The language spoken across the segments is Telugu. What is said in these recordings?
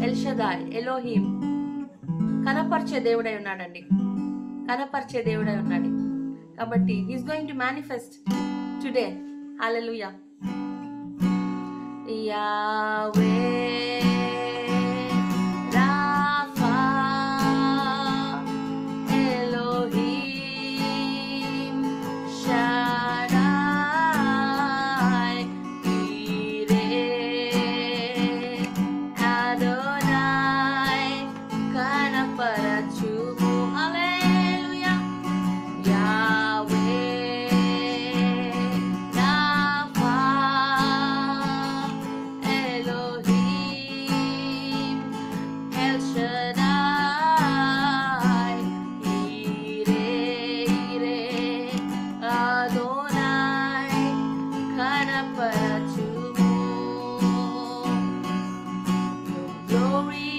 ఎల్షదాయ్, ఎలోహిం కనపరిచే దేవుడై ఉన్నాడండి. కనపరిచే దేవుడై ఉన్నాడు. కాబట్టి he's going to manifest today. Hallelujah. Yahweh rapha Elohim షాడై ఈరే అదోనై కనపరచుము. హల్లెలూయా. యావే రాఫా ఎలోహిం ఎల్ షాడై ఈరే అదోనై కనపరచుము. Your glory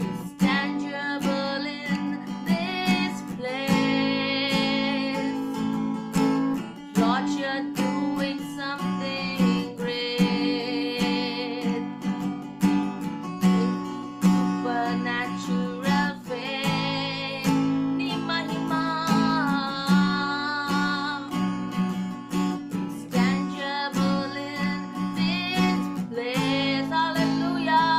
is tangible in this place. Lord, you're doing something great. Supernatural faith, ni mahima is tangible in this place. Hallelujah.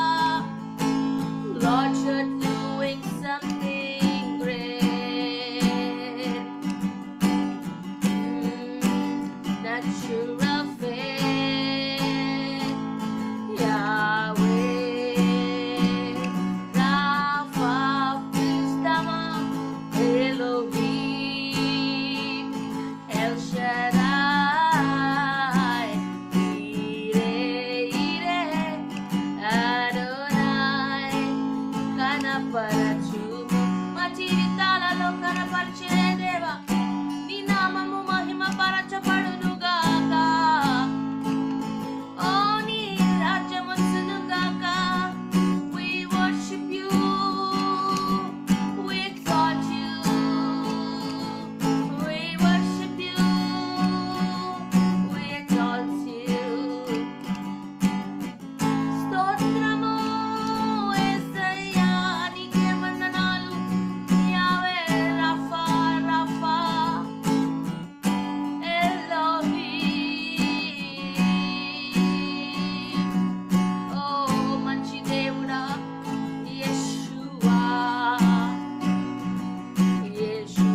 Lord, you're doing something great. Natural faith. Yahweh, Rapha, wisdom, Elohim, El Shaddai, Ire, Adonai, కనపరచుము. మా జీవితాలలో కనపరిచే దేవా, నీ నామము మహిమ పరచబడునుగాక. ఓ నీ రాజ్యం వచ్చునుగాక. We worship you, we exalt you, we worship you, we exalt you. స్తోత్రము యేసయ్యా, నీకే వందనాలు. యావే రాఫా, రాఫా ఎలోహిం. ఓ మంచి దేవుడా, యెషూవా, యెషూవా.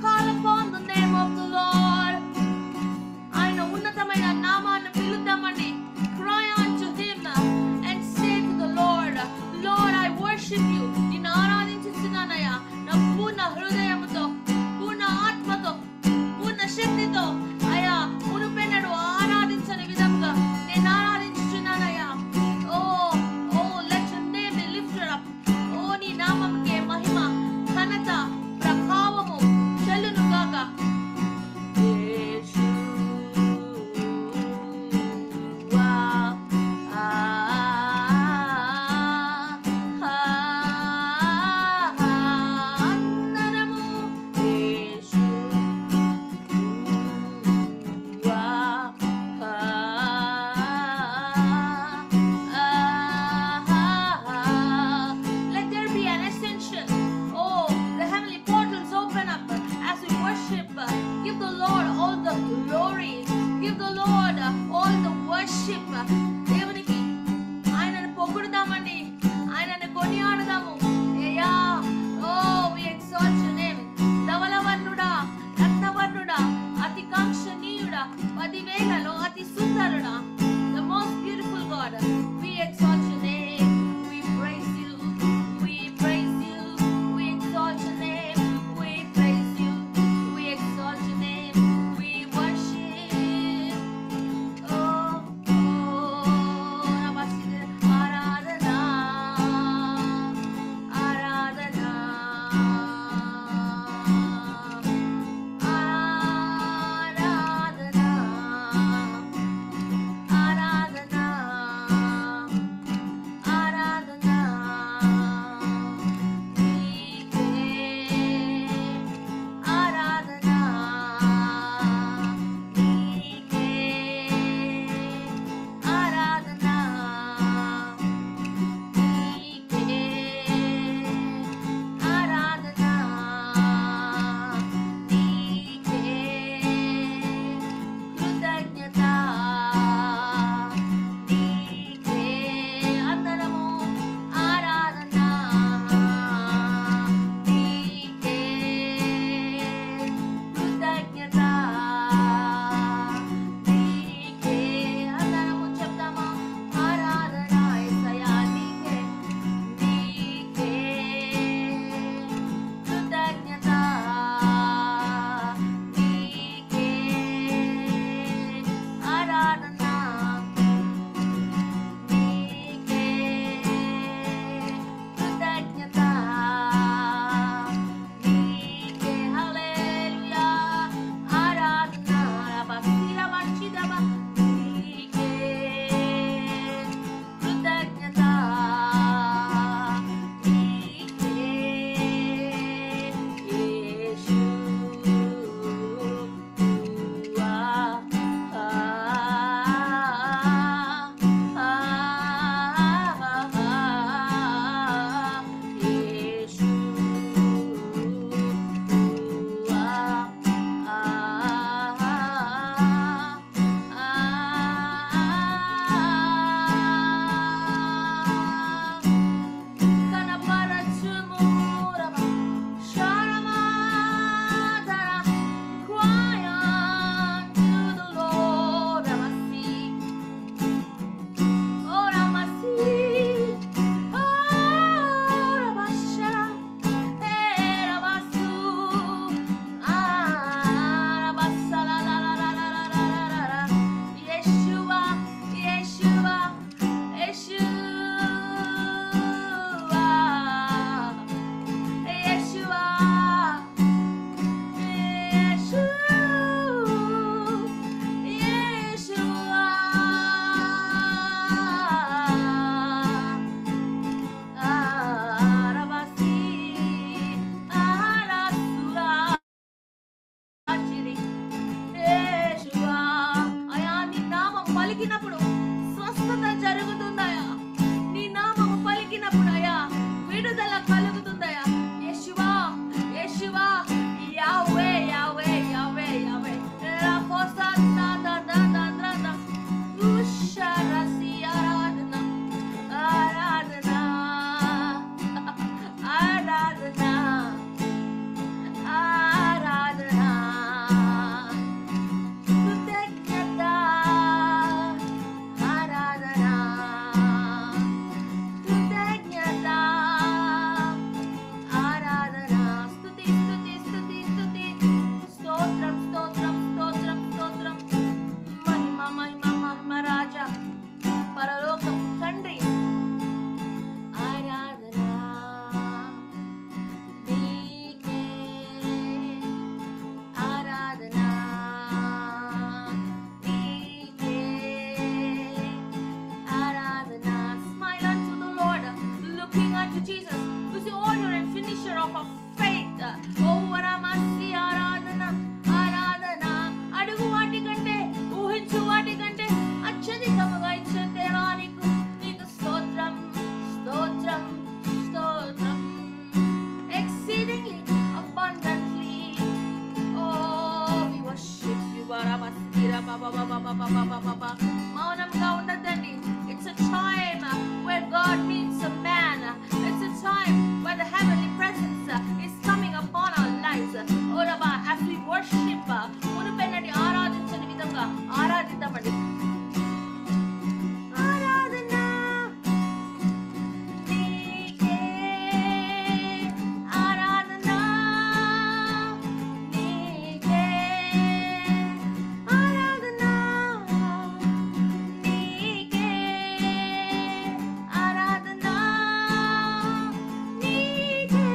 Call upon the name of the Lord. ఆయన ఉన్నతమైన నామాన్ని పిలుద్దామండి. Cry unto him and say to the Lord, Lord, I worship you. నిన్ను ఆరాధించుచున్నానయ్యా. నా పూర్ణ హృదయముతో, పూర్ణ ఆత్మతో, పూర్ణ శక్తితో అయ్యా మునుపెన్నడు ఆరాధించని విధంగా నేను ఆరాధించుచున్నానయ్యా. ఓ ఓ let your name be lifted up. ఓ నీ నామముకే మహిమ, ఘనత, ప్రభావము చెల్లునుగాక. యెషూవా, అందరము యెషూవా, let there be an ascension. Oh, the heavenly portals open up as we worship. Give the Lord all the glory. Give the Lord all the worship. దేవునికి ఆయనను పొగుడుదామండి. ఆయనను కొనియాడదాము. అయ్యా, oh, we exalt your name. ధవలవర్ణుడా, రత్నవర్ణుడా, అతి కాంక్షణీయుడా, 10,000లో అతి పలికినప్పుడు స్వస్థత జరుగుతుందయా. నీ నామము పలికినప్పుడు అయ్యా విడుదల కలుగుతుందయా. యేషువా యేషువా యావే యావే యావే యావే రాకోసానా దంద్ర ఉషరసి ఆరాధన ఆరాధన ఆరాధన ఆరాధన కృతజ్ఞత ఆరాధన కృతజ్ఞత ఆరాధన స్తుతి స్తుతి స్తుతి స్తుతి స్తోత్రం స్తోత్రం స్తోత్రం స్తోత్రం మహిమ మహిమ మహిమ రాజా పరలోకం తండ్రి ఆరాధన నీకే ఆరాధన నీకే ఆరాధన. Smile unto the Lord, looking unto Jesus, who's the author and finisher of our faith. Oh, వరమసి ఆరాధన ఆరాధన. అడుగు వాటి కంటే ఊహించు వాటి కంటే అత్యధికముగా ఇచ్చే దేవా నీకు నీకు స్తోత్రం స్తోత్రం స్తోత్రం. Exceedingly abundantly, oh we worship you. వరమసిరా బాబా బాబా బాబా బాబా బాబా. మౌనంగా ఉండద్దండి. It's a time where God meets a man. It's a time where the heavenly presence is coming upon our lives. Oh Rabba, as we worship, మునుపెన్నటి ఆరాధించని విధంగా ఆరాధిద్దామండి. ఆరాధన నీకే ఆరాధన నీకే ఆరాధన నీకే ఆరాధన నీకే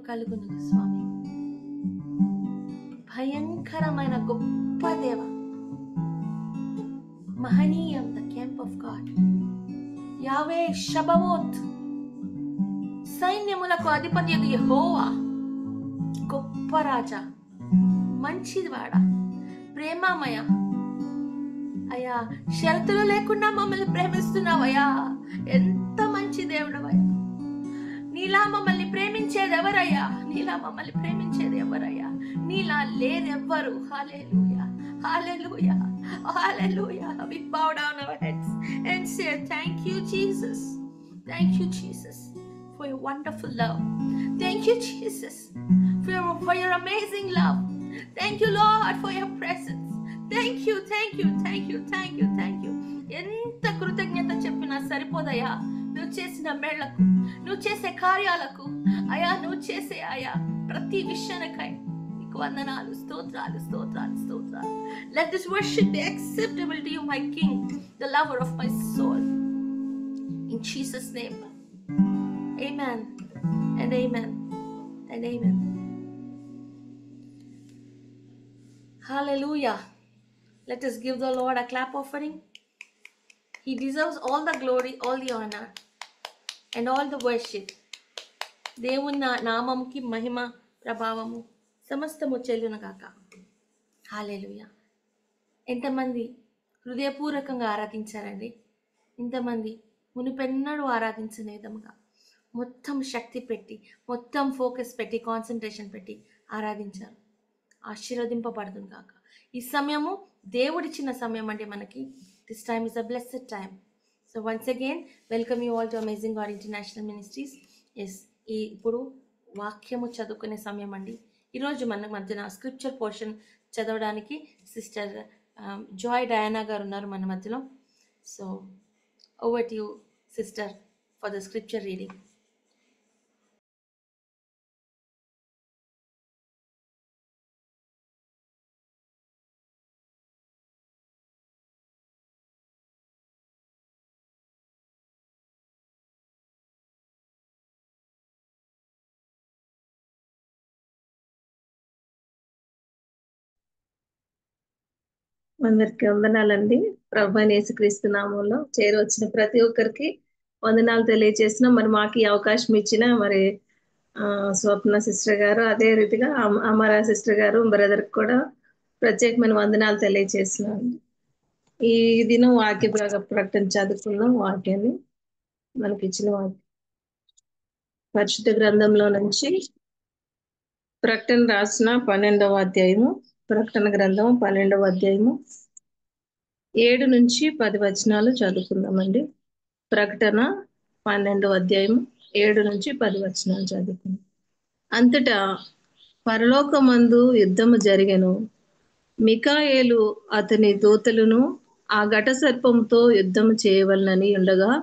కలుగును స్వామి. భయంకరమైన గొప్ప దేవ, మహనీయం, ద క్యాంప్ ఆఫ్ గాడ్, యావే షబవోత్, సైన్యములకు అధిపతి యెహోవా, గొప్ప రాజా, మంచివాడా, ప్రేమమయ అయ్యా, షరతులు లేకుండా మమ్మల్ని ప్రేమిస్తున్నావయ్యా. ఎంత మంచి దేవుడవయ్యా. నీలా మమ్మల్ని ప్రేమించేది ఎవరయ్యా? నీలా మమ్మల్ని ప్రేమించేది ఎవరయ్యా? నీలా లేదెవ్వరు. హల్లెలూయా, హల్లెలూయా, హల్లెలూయా. We bow down our heads and say thank you Jesus, thank you Jesus for your wonderful love. Thank you Jesus for your amazing love. Thank you Lord for your presence. Thank you, thank you, thank you, thank you, thank you. ఎంత కృతజ్ఞత చెప్పినా సరిపోదయ్యా. నువ్వు చేసిన మేళ్లకు, నువ్వు చేసే కార్యాలకు అయ్యా, నువ్వు చేసే అయ్యా ప్రతి విషయానికై నీకు వందనాలు, స్తోత్రాలు, స్తోత్రాలు, స్తోత్రాలు. Let this worship be acceptable to you, my King, the lover of my soul. In Jesus' name, amen and amen and amen. Hallelujah. Let us give the Lord a clap offering. He deserves all the glory, all the honor and all the worship. దేవుని నామముకి మహిమ, ప్రభావము సమస్తము చెల్లును గాక. హల్లెలూయా. ఎంతమంది హృదయపూర్వకంగా ఆరాధించారండి? ఇంతమంది మునిపెన్నడూ ఆరాధించిన విధముగా మొత్తం శక్తి పెట్టి, మొత్తం ఫోకస్ పెట్టి, కాన్సన్ట్రేషన్ పెట్టి ఆరాధించారు. ఆశీర్వదింపబడుతుంది కాక. ఈ సమయము దేవుడిచ్చిన సమయం అంటే మనకి this time is a blessed time. So once again welcome you all to amazing God international ministries. Yes, ఇప్పుడు వాక్యము చదువుకునే సమయం అండి. ఈరోజు మన మధ్యన స్క్రిప్చర్ పోర్షన్ చదవడానికి సిస్టర్ జాయ్ డయానా గారు ఉన్నారు మన మధ్యలో. So over to you sister for the scripture reading. అందరికి వందనాలండి. ప్రభువైన యేసుక్రీస్తు నామంలో చేరవచ్చిన ప్రతి ఒక్కరికి వందనాలు తెలియజేసిన మరి మాకు ఈ అవకాశం ఇచ్చిన మరి స్వప్న సిస్టర్ గారు, అదే రీతిగా అమరా సిస్టర్ గారు, బ్రదర్ కూడా ప్రత్యేకమైన వందనాలు తెలియజేస్తున్నాను. ఈ దినం వాక్య ప్రకటన చదువుకున్నాం. వాక్యాన్ని మనకి ఇచ్చిన వాక్యం పరిశుద్ధ గ్రంథంలో నుంచి ప్రకటన రాసిన 12వ అధ్యాయము, ప్రకటన గ్రంథం 12వ అధ్యాయము 7 నుంచి 10 వచనాలు చదువుకుందామండి. ప్రకటన 12వ అధ్యాయం 7 నుంచి 10 వచనాలు చదువుకుందాం. అంతటా పరలోకమందు యుద్ధము జరిగెను. మికాయేలు అతని దూతలను ఆ ఘట సర్పముతో యుద్ధము చేయవలనని ఉండగా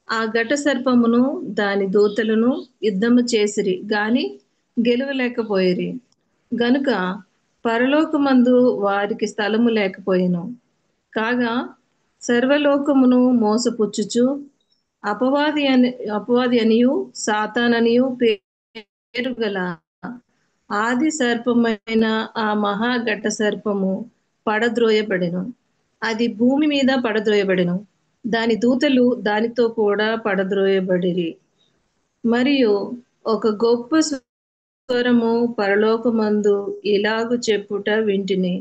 ఆ ఘట సర్పమును దాని దూతలను యుద్ధము చేసిరి గాని గెలువలేకపోయిరి. గనుక పరలోకమందు వారికి స్థలము లేకపోయెను. కాగా సర్వలోకమును మోసపుచ్చుచు అపవాది అనియు సాతాననియు పేరు గల ఆది సర్పమైన ఆ మహాఘట సర్పము పడద్రోయబడెను. అది భూమి మీద పడద్రోయబడెను. దాని దూతలు దానితో కూడా పడద్రోయబడిరి. మరియు ఒక గొప్ప స్వరము పరలోకమందు ఇలాగు చెప్పుట వింటిని,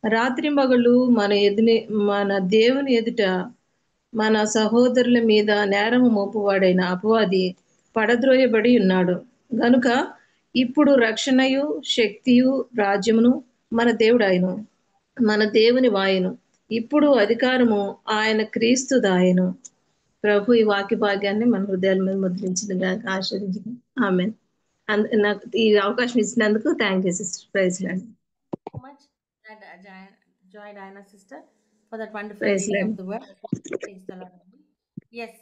రాత్రి మగళ్ళు మన దేవుని ఎదుట మన సహోదరుల మీద నేరము మోపువాడైన అపవాది పడద్రోయబడి ఉన్నాడు. గనుక ఇప్పుడు రక్షణయు శక్తియు రాజ్యమును మన దేవుడాయను, మన దేవుని వాయను. ఇప్పుడు అధికారము ఆయన క్రీస్తు దాయను. ప్రభు ఈ వాక్య భాగ్యాన్ని మన హృదయాల మీద ముద్రించిన ఆశీర్వదించి ఆమేన్. నాకు ఈ అవకాశం ఇచ్చినందుకు thank you sister. Praise Lord. Joy Diana sister for that wonderful reading of the word. Praise the Lord. Yes,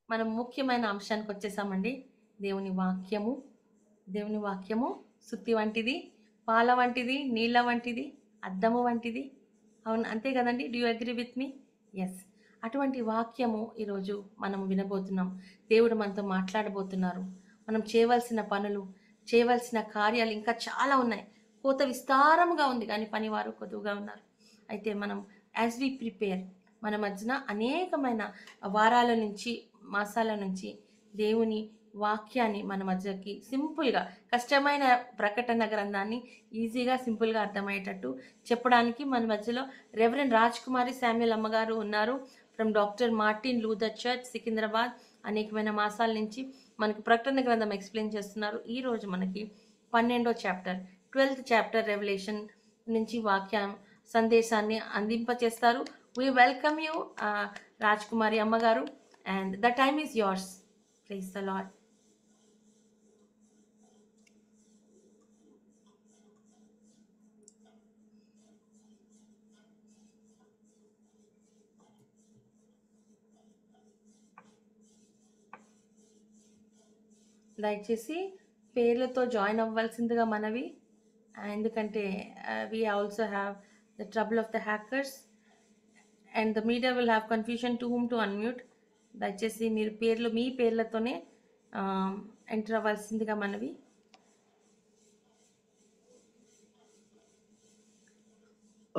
మనం ముఖ్యమైన అంశానికి వచ్చేసామండి. దేవుని వాక్యము సుత్తి వంటిది, పాల వంటిది, నీళ్ళ వంటిది, అద్దము వంటిది. అవును, అంతే కదండి. Do you agree with me? Yes, అటువంటి వాక్యము ఈరోజు మనం వినబోతున్నాం. దేవుడు మనతో మాట్లాడబోతున్నారు. మనం చేయవలసిన పనులు, చేయవలసిన కార్యాలు ఇంకా చాలా ఉన్నాయి. కోత విస్తారముగా ఉంది కానీ పనివారు కొద్దుగా ఉన్నారు. అయితే మనం యాజ్ వి ప్రిపేర్ మన మధ్యన అనేకమైన వారాల నుంచి మాసాల నుంచి దేవుని వాక్యాన్ని మన మధ్యకి సింపుల్గా కష్టమైన ప్రకటన గ్రంథాన్ని ఈజీగా సింపుల్గా అర్థమయ్యేటట్టు చెప్పడానికి మన మధ్యలో రెవరెండ్ రాజ్ కుమారి శామ్యుల్ అమ్మగారు ఉన్నారు. From doctor Martin Luther church Secunderabad. అనేకమైన మాసాల నుంచి మనకి ప్రకటన గ్రంథం ఎక్స్ప్లెయిన్ చేస్తున్నారు. ఈ రోజు మనకి 12వ చాప్టర్ 12th చాప్టర్ రెవల్యూషన్ నుంచి వాక్యం సందేశాన్ని అందింపచేస్తారు. We welcome you, Rajkumari Ammagaru, and the time is yours. Praise the Lord. దయచేసి పేర్లతో జాయిన్ అవ్వాల్సిందిగా మనవి, ఎందుకంటే we also have the trouble of the hackers and the media will have confusion to whom to unmute. దయచేసి మీరు మీ పేర్లతోనే ఎంటర్ అవ్వాల్సిందిగా మనవి.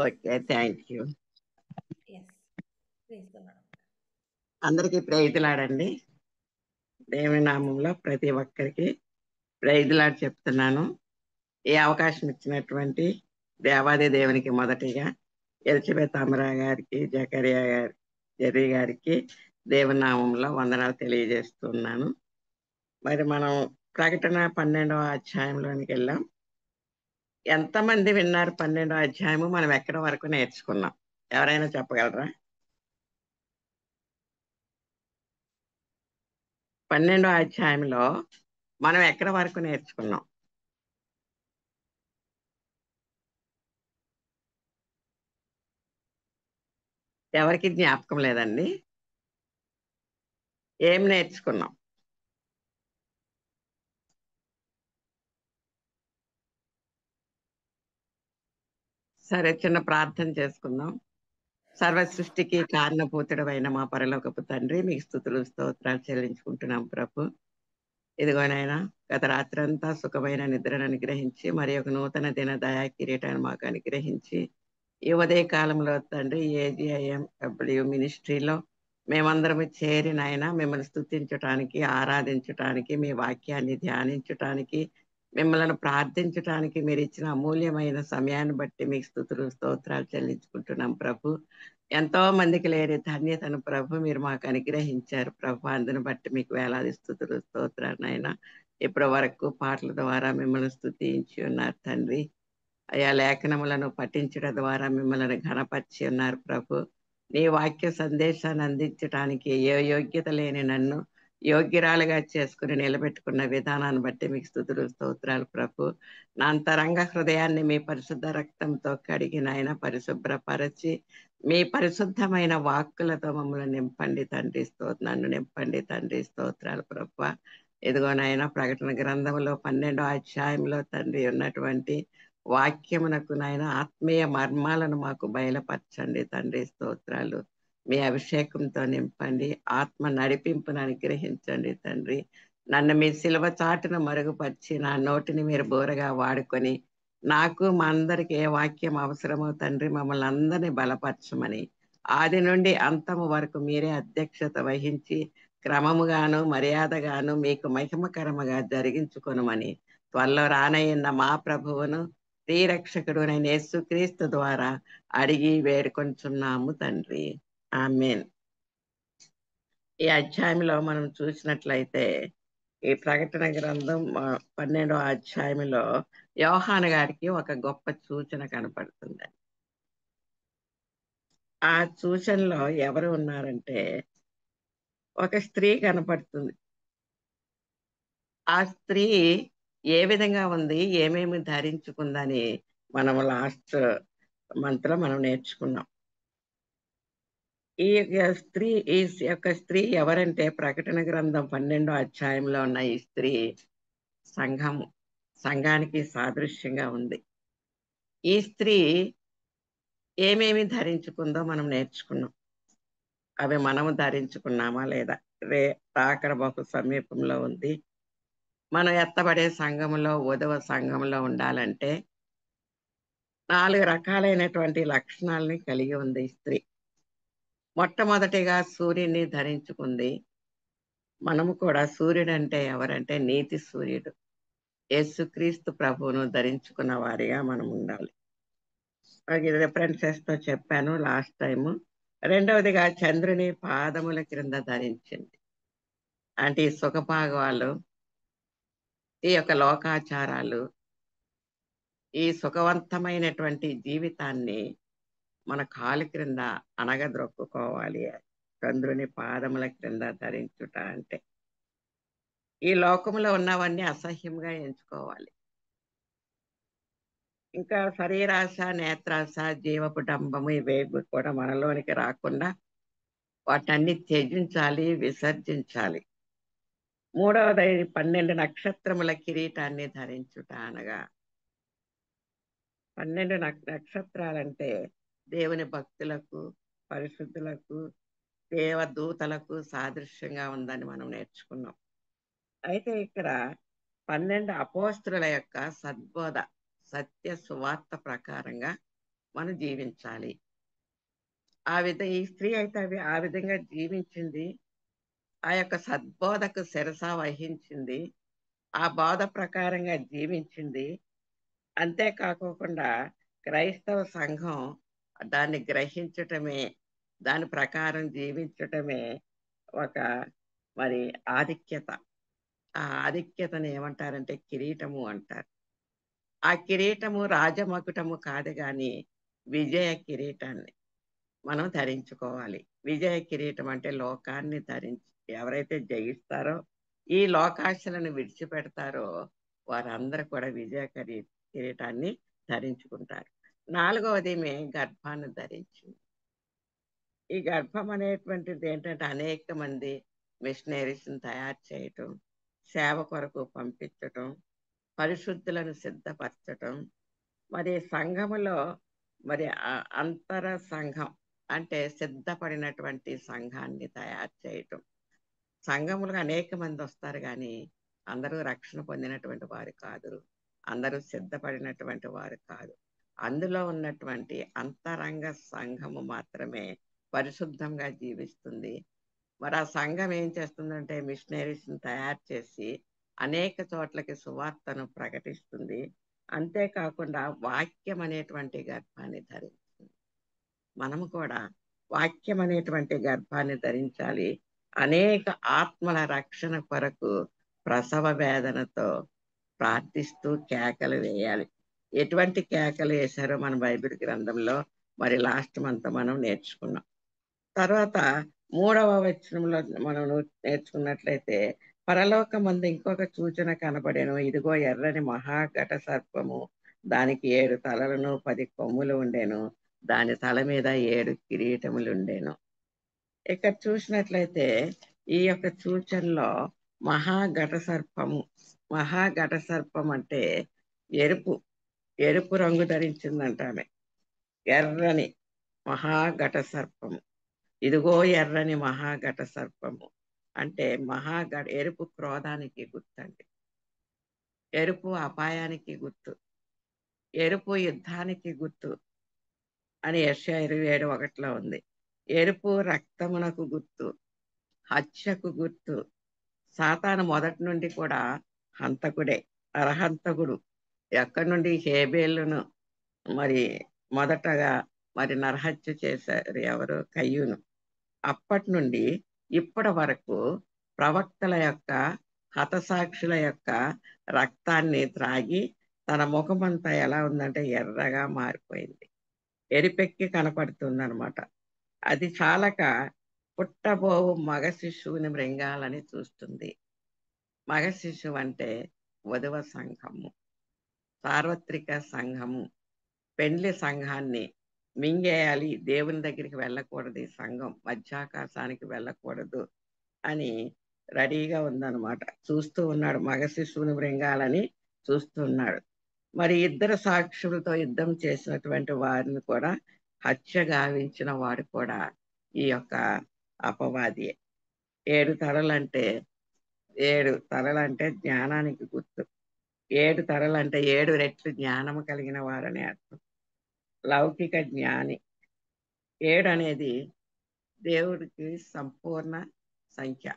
Okay, thank you. అందరికీ ప్రైజ్లాడండి. దేవుని నామంలో ప్రతి ఒక్కరికి ప్రైజ్లాడ్ చెప్తున్నాను. ఈ అవకాశం ఇచ్చినటువంటి దేవాది దేవునికి మొదటిగా ఎలిజబెత్ అమరా గారికి, జకరియా గారి జెర్రీ గారికి దేవుని నామంలో వందనాలు తెలియజేస్తున్నాను. మరి మనం ప్రకటన 12వ అధ్యాయంలోనికి వెళ్ళాం. ఎంతమంది విన్నారు 12వ అధ్యాయము? మనం ఎక్కడ వరకు నేర్చుకున్నాం? ఎవరైనా చెప్పగలరా? 12వ అధ్యాయంలో మనం ఎక్కడ వరకు నేర్చుకున్నాం? ఎవరికి జ్ఞాపకం లేదండి? ఏం నేర్చుకున్నాం? సరే, చిన్న ప్రార్థన చేసుకుందాం. సర్వ సృష్టికి కారణభూతుడమైన మా పరలోకపు తండ్రి, మీకు స్తుతులు స్తోత్రాలు చెల్లించుకుంటున్నాం ప్రభు. ఇదిగోనైనా గత రాత్రి అంతా సుఖమైన నిద్రను అనుగ్రహించి మరి ఒక నూతన దిన దయా కిరీటాన్ని మాకు అనుగ్రహించి ఈ ఉదయ కాలంలో తండ్రి AGIMW మినిస్ట్రీలో మేమందరము చేరి నాయన మిమ్మల్ని స్తుతించటానికి, ఆరాధించటానికి, మీ వాక్యాన్ని ధ్యానించటానికి, మిమ్మల్ని ప్రార్థించటానికి మీరు ఇచ్చిన అమూల్యమైన సమయాన్ని బట్టి మీకు స్తుతులు స్తోత్రాలు చెల్లించుకుంటున్నాం ప్రభు. ఎంతో మందికి లేని ధన్యతను ప్రభు మీరు మాకు అనుగ్రహించారు ప్రభు. అందుని బట్టి మీకు వేలాది స్తుతులు స్తోత్రాలు నాయన. ఇప్పటి వరకు పాటల ద్వారా మిమ్మల్ని స్తుతించి ఉన్నారు తండ్రి. అయా లేఖనములను పఠించడం ద్వారా మిమ్మల్ని ఘనపరిచి ఉన్నారు ప్రభు. నీ వాక్య సందేశాన్ని అందించడానికి ఏ యోగ్యత లేని నన్ను యోగ్యురాలుగా చేసుకుని నిలబెట్టుకున్న విధానాన్ని బట్టి మీకు స్తుతులు స్తోత్రాలు ప్రభు. నా అంతరంగ హృదయాన్ని మీ పరిశుద్ధ రక్తంతో కడిగి నాయన పరిశుభ్రపరచి మీ పరిశుద్ధమైన వాక్కులతో మమ్మల్ని నింపండి తండ్రి. నన్ను నింపండి తండ్రి. స్తోత్రాలు ప్రభు. ఇదిగోనైనా ప్రకటన గ్రంథంలో 12వ అధ్యాయంలో తండ్రి ఉన్నటువంటి వాక్యమునకు నాయన ఆత్మీయ మర్మాలను మాకు బయలుపరచండి తండ్రి. స్తోత్రాలు. మీ అభిషేకంతో నింపండి, ఆత్మ నడిపింపును అనుగ్రహించండి తండ్రి. నన్ను మీ శిలువ చాటును మరుగుపరిచి నా నోటిని మీరు బోరగా వాడుకొని నాకు మా అందరికి ఏ వాక్యం అవసరమో తండ్రి మమ్మల్ని అందరినీ బలపరచమని ఆది నుండి అంతము వరకు మీరే అధ్యక్షత వహించి క్రమముగాను మర్యాదగాను మీకు మహిమకరముగా జరిగించుకొనుమని త్వరలో రానయ్యున్న మా ప్రభువును శ్రీరక్షకుడునైన యేసుక్రీస్తు ద్వారా అడిగి వేడుకొంచున్నాము తండ్రి. ఆమేన్. ఈ అధ్యాయంలో మనం చూసినట్లయితే ఈ ప్రకటన గ్రంథం 12వ అధ్యాయంలో యోహాను గారికి ఒక గొప్ప సూచన కనపడుతుంది. ఆ సూచనలో ఎవరు ఉన్నారంటే ఒక స్త్రీ కనపడుతుంది. ఆ స్త్రీ ఏ విధంగా ఉంది, ఏమేమి ధరించుకుందని మనం లాస్ట్ మంత్ లో మనం నేర్చుకున్నాం. ఈ యొక్క స్త్రీ ఎవరంటే ప్రకటన గ్రంథం 12వ అధ్యాయంలో ఉన్న ఈ స్త్రీ సంఘానికి సాదృశ్యంగా ఉంది. ఈ స్త్రీ ఏమేమి ధరించుకుందో మనం నేర్చుకున్నాం. అవి మనము ధరించుకున్నామా లేదా? రాకడ బహు సమీపంలో ఉంది. మనం ఎత్తబడే సంఘంలో వధువ సంఘంలో ఉండాలంటే 4 రకాలైనటువంటి లక్షణాలని కలిగి ఉంది ఈ స్త్రీ. మొట్టమొదటిగా సూర్యుని ధరించుకుంది. మనము కూడా సూర్యుడు అంటే ఎవరంటే నీతి సూర్యుడు యేసుక్రీస్తు ప్రభువును ధరించుకున్న వారిగా మనం ఉండాలి. అది రెఫరెన్సెస్ తో చెప్పాను లాస్ట్ టైము. రెండవదిగా చంద్రుని పాదముల క్రింద ధరించింది. అంటే ఈ సుఖభాగాలు, ఈ యొక్క లోకాచారాలు, ఈ సుఖవంతమైనటువంటి జీవితాన్ని మన కాలు క్రింద అణగద్రొక్కుకోవాలి. చంద్రుని పాదముల క్రింద ధరించుట అంటే ఈ లోకంలో ఉన్నవన్నీ అసహ్యంగా ఎంచుకోవాలి. ఇంకా శరీరాశ, నేత్రాశ, జీవపు డంబము ఇవేవి కూడా మనలోనికి రాకుండా వాటన్ని త్యజించాలి, విసర్జించాలి. మూడవది 12 నక్షత్రముల కిరీటాన్ని ధరించుట అనగా 12 నక్షత్రాలంటే దేవుని భక్తులకు, పరిశుద్ధులకు, దేవదూతలకు సాదృశ్యంగా ఉందని మనం నేర్చుకున్నాం. అయితే ఇక్కడ 12 అపోస్తుల యొక్క సద్బోధ, సత్య సువార్త ప్రకారంగా మనం జీవించాలి. ఈ స్త్రీ అయితే ఆ విధంగా జీవించింది. ఆ యొక్క సద్బోధకు శిరస వహించింది. ఆ బోధ ప్రకారంగా జీవించింది. అంతేకాకుండా క్రైస్తవ సంఘం దాన్ని గ్రహించటమే, దాని ప్రకారం జీవించటమే ఒక మరి ఆధిక్యత. ఆ ఆధిక్యతను ఏమంటారంటే కిరీటము అంటారు. ఆ కిరీటము రాజమకుటము కాదు గాని విజయ కిరీటాన్ని మనం ధరించుకోవాలి. విజయ కిరీటం అంటే లోకాన్ని ధరించి ఎవరైతే జయిస్తారో, ఈ లోకాశలను విడిచిపెడతారో వారందరూ కూడా విజయ కిరీటాన్ని ధరించుకుంటారు. 4వది గర్భాన్ని ధరించింది. ఈ గర్భం అనేటువంటిది ఏంటంటే అనేక మంది మిషనరీస్ని తయారు చేయటం, సేవ కొరకు పంపించటం, పరిశుద్ధులను సిద్ధపరచటం, మరి సంఘములో మరి అంతర సంఘం అంటే సిద్ధపడినటువంటి సంఘాన్ని తయారు చేయటం. సంఘములు అనేక మంది వస్తారు కానీ అందరూ రక్షణ పొందినటువంటి వారు కాదు, అందరూ సిద్ధపడినటువంటి వారు కాదు. అందులో ఉన్నటువంటి అంతరంగ సంఘము మాత్రమే పరిశుద్ధంగా జీవిస్తుంది. మరి ఆ సంఘం ఏం చేస్తుందంటే మిషనరీస్ని తయారు చేసి అనేక చోట్లకి సువార్తను ప్రకటిస్తుంది. అంతేకాకుండా వాక్యం అనేటువంటి గర్భాన్ని ధరిస్తుంది. మనము కూడా వాక్యం అనేటువంటి గర్భాన్ని ధరించాలి. అనేక ఆత్మల రక్షణ కొరకు ప్రసవ వేదనతో ప్రార్థిస్తూ కేకలు వేయాలి. ఎటువంటి కేకలు వేశారో మన బైబిల్ గ్రంథంలో మరి లాస్ట్ మంత్ మనం నేర్చుకున్నాం. తర్వాత 3వ వచనంలో మనం నేర్చుకున్నట్లయితే పరలోకమందు ఇంకొక సూచన కనబడెను. ఇదిగో ఎర్రని మహాఘట సర్పము, దానికి 7 తలలను 10 కొమ్ములు ఉండెను, దాని తల మీద 7 కిరీటములు ఉండెను. ఇక్కడ చూసినట్లయితే ఈ యొక్క సూచనలో మహాఘట సర్పం అంటే ఎరుపు రంగు ధరించిందంట ఆమె. ఎర్రని మహాఘట సర్పము, ఇదిగో ఎర్రని మహాఘట సర్పము అంటే ఎరుపు క్రోధానికి గుర్తండి, ఎరుపు అపాయానికి గుర్తు, ఎరుపు యుద్ధానికి గుర్తు అని యెషయా 27:1 ఉంది. ఎరుపు రక్తమునకు గుర్తు, హత్యకు గుర్తు. సాతాను మొదటి నుండి కూడా హంతకుడే, అరహంతకుడు. ఎక్కడి నుండి హేబేలును మరి మొదటగా మరి నరహత్య చేశారు ఎవరు? కయ్యూను. అప్పటి నుండి ఇప్పటి వరకు ప్రవక్తల యొక్క, హతసాక్షుల యొక్క రక్తాన్ని త్రాగి తన ముఖమంతా ఎలా ఉందంటే ఎర్రగా మారిపోయింది, ఎరిపెక్కి కనపడుతుంది అనమాట. అది చాలక పుట్టబోవు మగ శిశువుని మృంగాలని చూస్తుంది. మగ శిశువు అంటే వధువ సంఘము, సార్వత్రిక సంఘము, పెండ్లి సంఘాన్ని మింగేయాలి, దేవుని దగ్గరికి వెళ్ళకూడదు, ఈ సంఘం మధ్యాకాశానికి వెళ్ళకూడదు అని రెడీగా ఉందన్నమాట. చూస్తూ ఉన్నాడు, మగ శిశువుని మృంగాలని చూస్తూ ఉన్నాడు. మరి 2 సాక్షులతో యుద్ధం చేసినటువంటి వారిని కూడా హత్య గావించిన వాడు కూడా ఈ యొక్క అపవాది. 7 తలలంటే 7 తలలు అంటే జ్ఞానానికి గుర్తు. 7 తలలు అంటే 7 రెట్లు జ్ఞానము కలిగిన వారని అర్థం. లౌకిక జ్ఞాని. 7 అనేది దేవుడికి సంపూర్ణ సంఖ్య.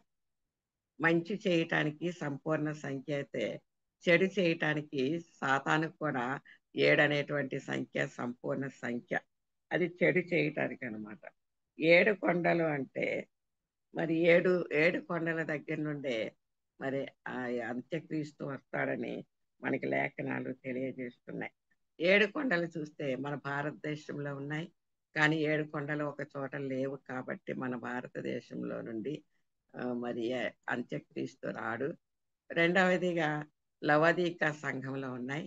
మంచి చేయటానికి సంపూర్ణ సంఖ్య అయితే, చెడు చేయటానికి సాతానుకు కూడా 7 అనేటువంటి సంఖ్య సంపూర్ణ సంఖ్య. అది చెడు చేయటానికి అనమాట. 7 కొండలు అంటే మరి 7 కొండల దగ్గర నుండే మరి ఆ అంత్యక్రీస్తు వస్తాడని మనకి లేఖనాలు తెలియజేస్తున్నాయి. 7 కొండలు చూస్తే మన భారతదేశంలో ఉన్నాయి. కానీ 7 కొండలు ఒక చోట లేవు కాబట్టి మన భారతదేశంలో నుండి మరి అంత్యక్రీస్తు రాడు. రెండవదిగా లవదీక సంఘంలో ఉన్నాయి.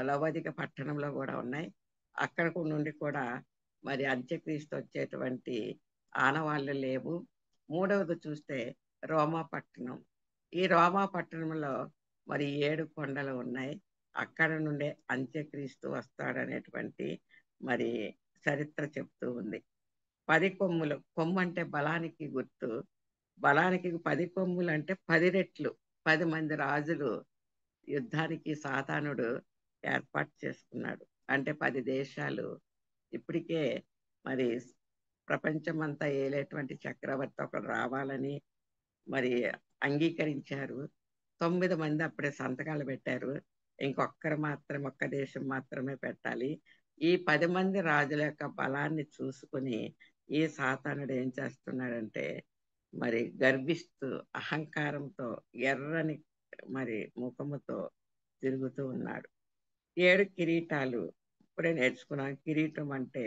లవదిక పట్టణంలో కూడా ఉన్నాయి. అక్కడ నుండి కూడా మరి అంత్యక్రీస్తు వచ్చేటువంటి ఆనవాళ్ళు లేవు. మూడవది చూస్తే రోమా పట్టణం. ఈ రోమా పట్టణంలో మరి 7 కొండలు ఉన్నాయి. అక్కడ నుండే అంత్యక్రీస్తు వస్తాడనేటువంటి మరి చరిత్ర చెప్తూ ఉంది. 10 కొమ్ములు. కొమ్ము అంటే బలానికి గుర్తు. బలానికి 10 కొమ్ములు అంటే 10 రెట్లు. 10 మంది రాజులు యుద్ధానికి సాతానుడు ఏర్పాటు చేసుకున్నాడు. అంటే 10 దేశాలు ఇప్పటికే మరి ప్రపంచమంతా ఏలేటువంటి చక్రవర్తి ఒకడు రావాలని మరి అంగీకరించారు. 9 మంది అప్పుడే సంతకాలు పెట్టారు. ఒక్క దేశం మాత్రమే పెట్టాలి. ఈ 10 మంది రాజుల యొక్క బలాన్ని చూసుకుని ఈ సాతానుడు ఏం చేస్తున్నాడంటే మరి గర్విస్తూ అహంకారంతో ఎర్రని మరి ముఖముతో తిరుగుతూ ఉన్నాడు. 7 కిరీటాలు ఇప్పుడే నేర్చుకున్నాం. కిరీటం అంటే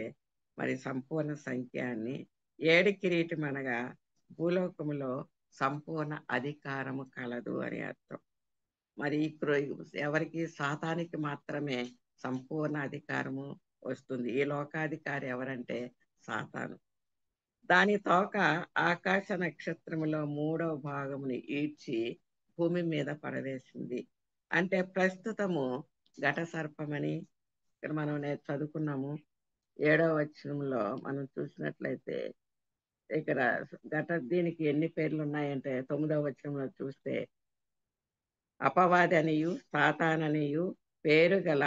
మరి సంపూర్ణ సంఖ్య అని. 7 కిరీటం అనగా భూలోకములో సంపూర్ణ అధికారము కలదు అని అర్థం. మరి ఎవరికి సాతానికి మాత్రమే సంపూర్ణ అధికారము వస్తుంది. ఈ లోకాధికారి ఎవరంటే సాతాను. దాని తోక ఆకాశ నక్షత్రములో 3వ భాగముని ఈడ్చి భూమి మీద పడవేసింది. అంటే ప్రస్తుతము ఘట సర్పమని ఇక్కడ మనం చదువుకున్నాము. 7వ వచనంలో మనం చూసినట్లయితే ఇక్కడ దీనికి ఎన్ని పేర్లు ఉన్నాయంటే 9వ వచనంలో చూస్తే అపవాది అనియు సాతాననియు పేరు గల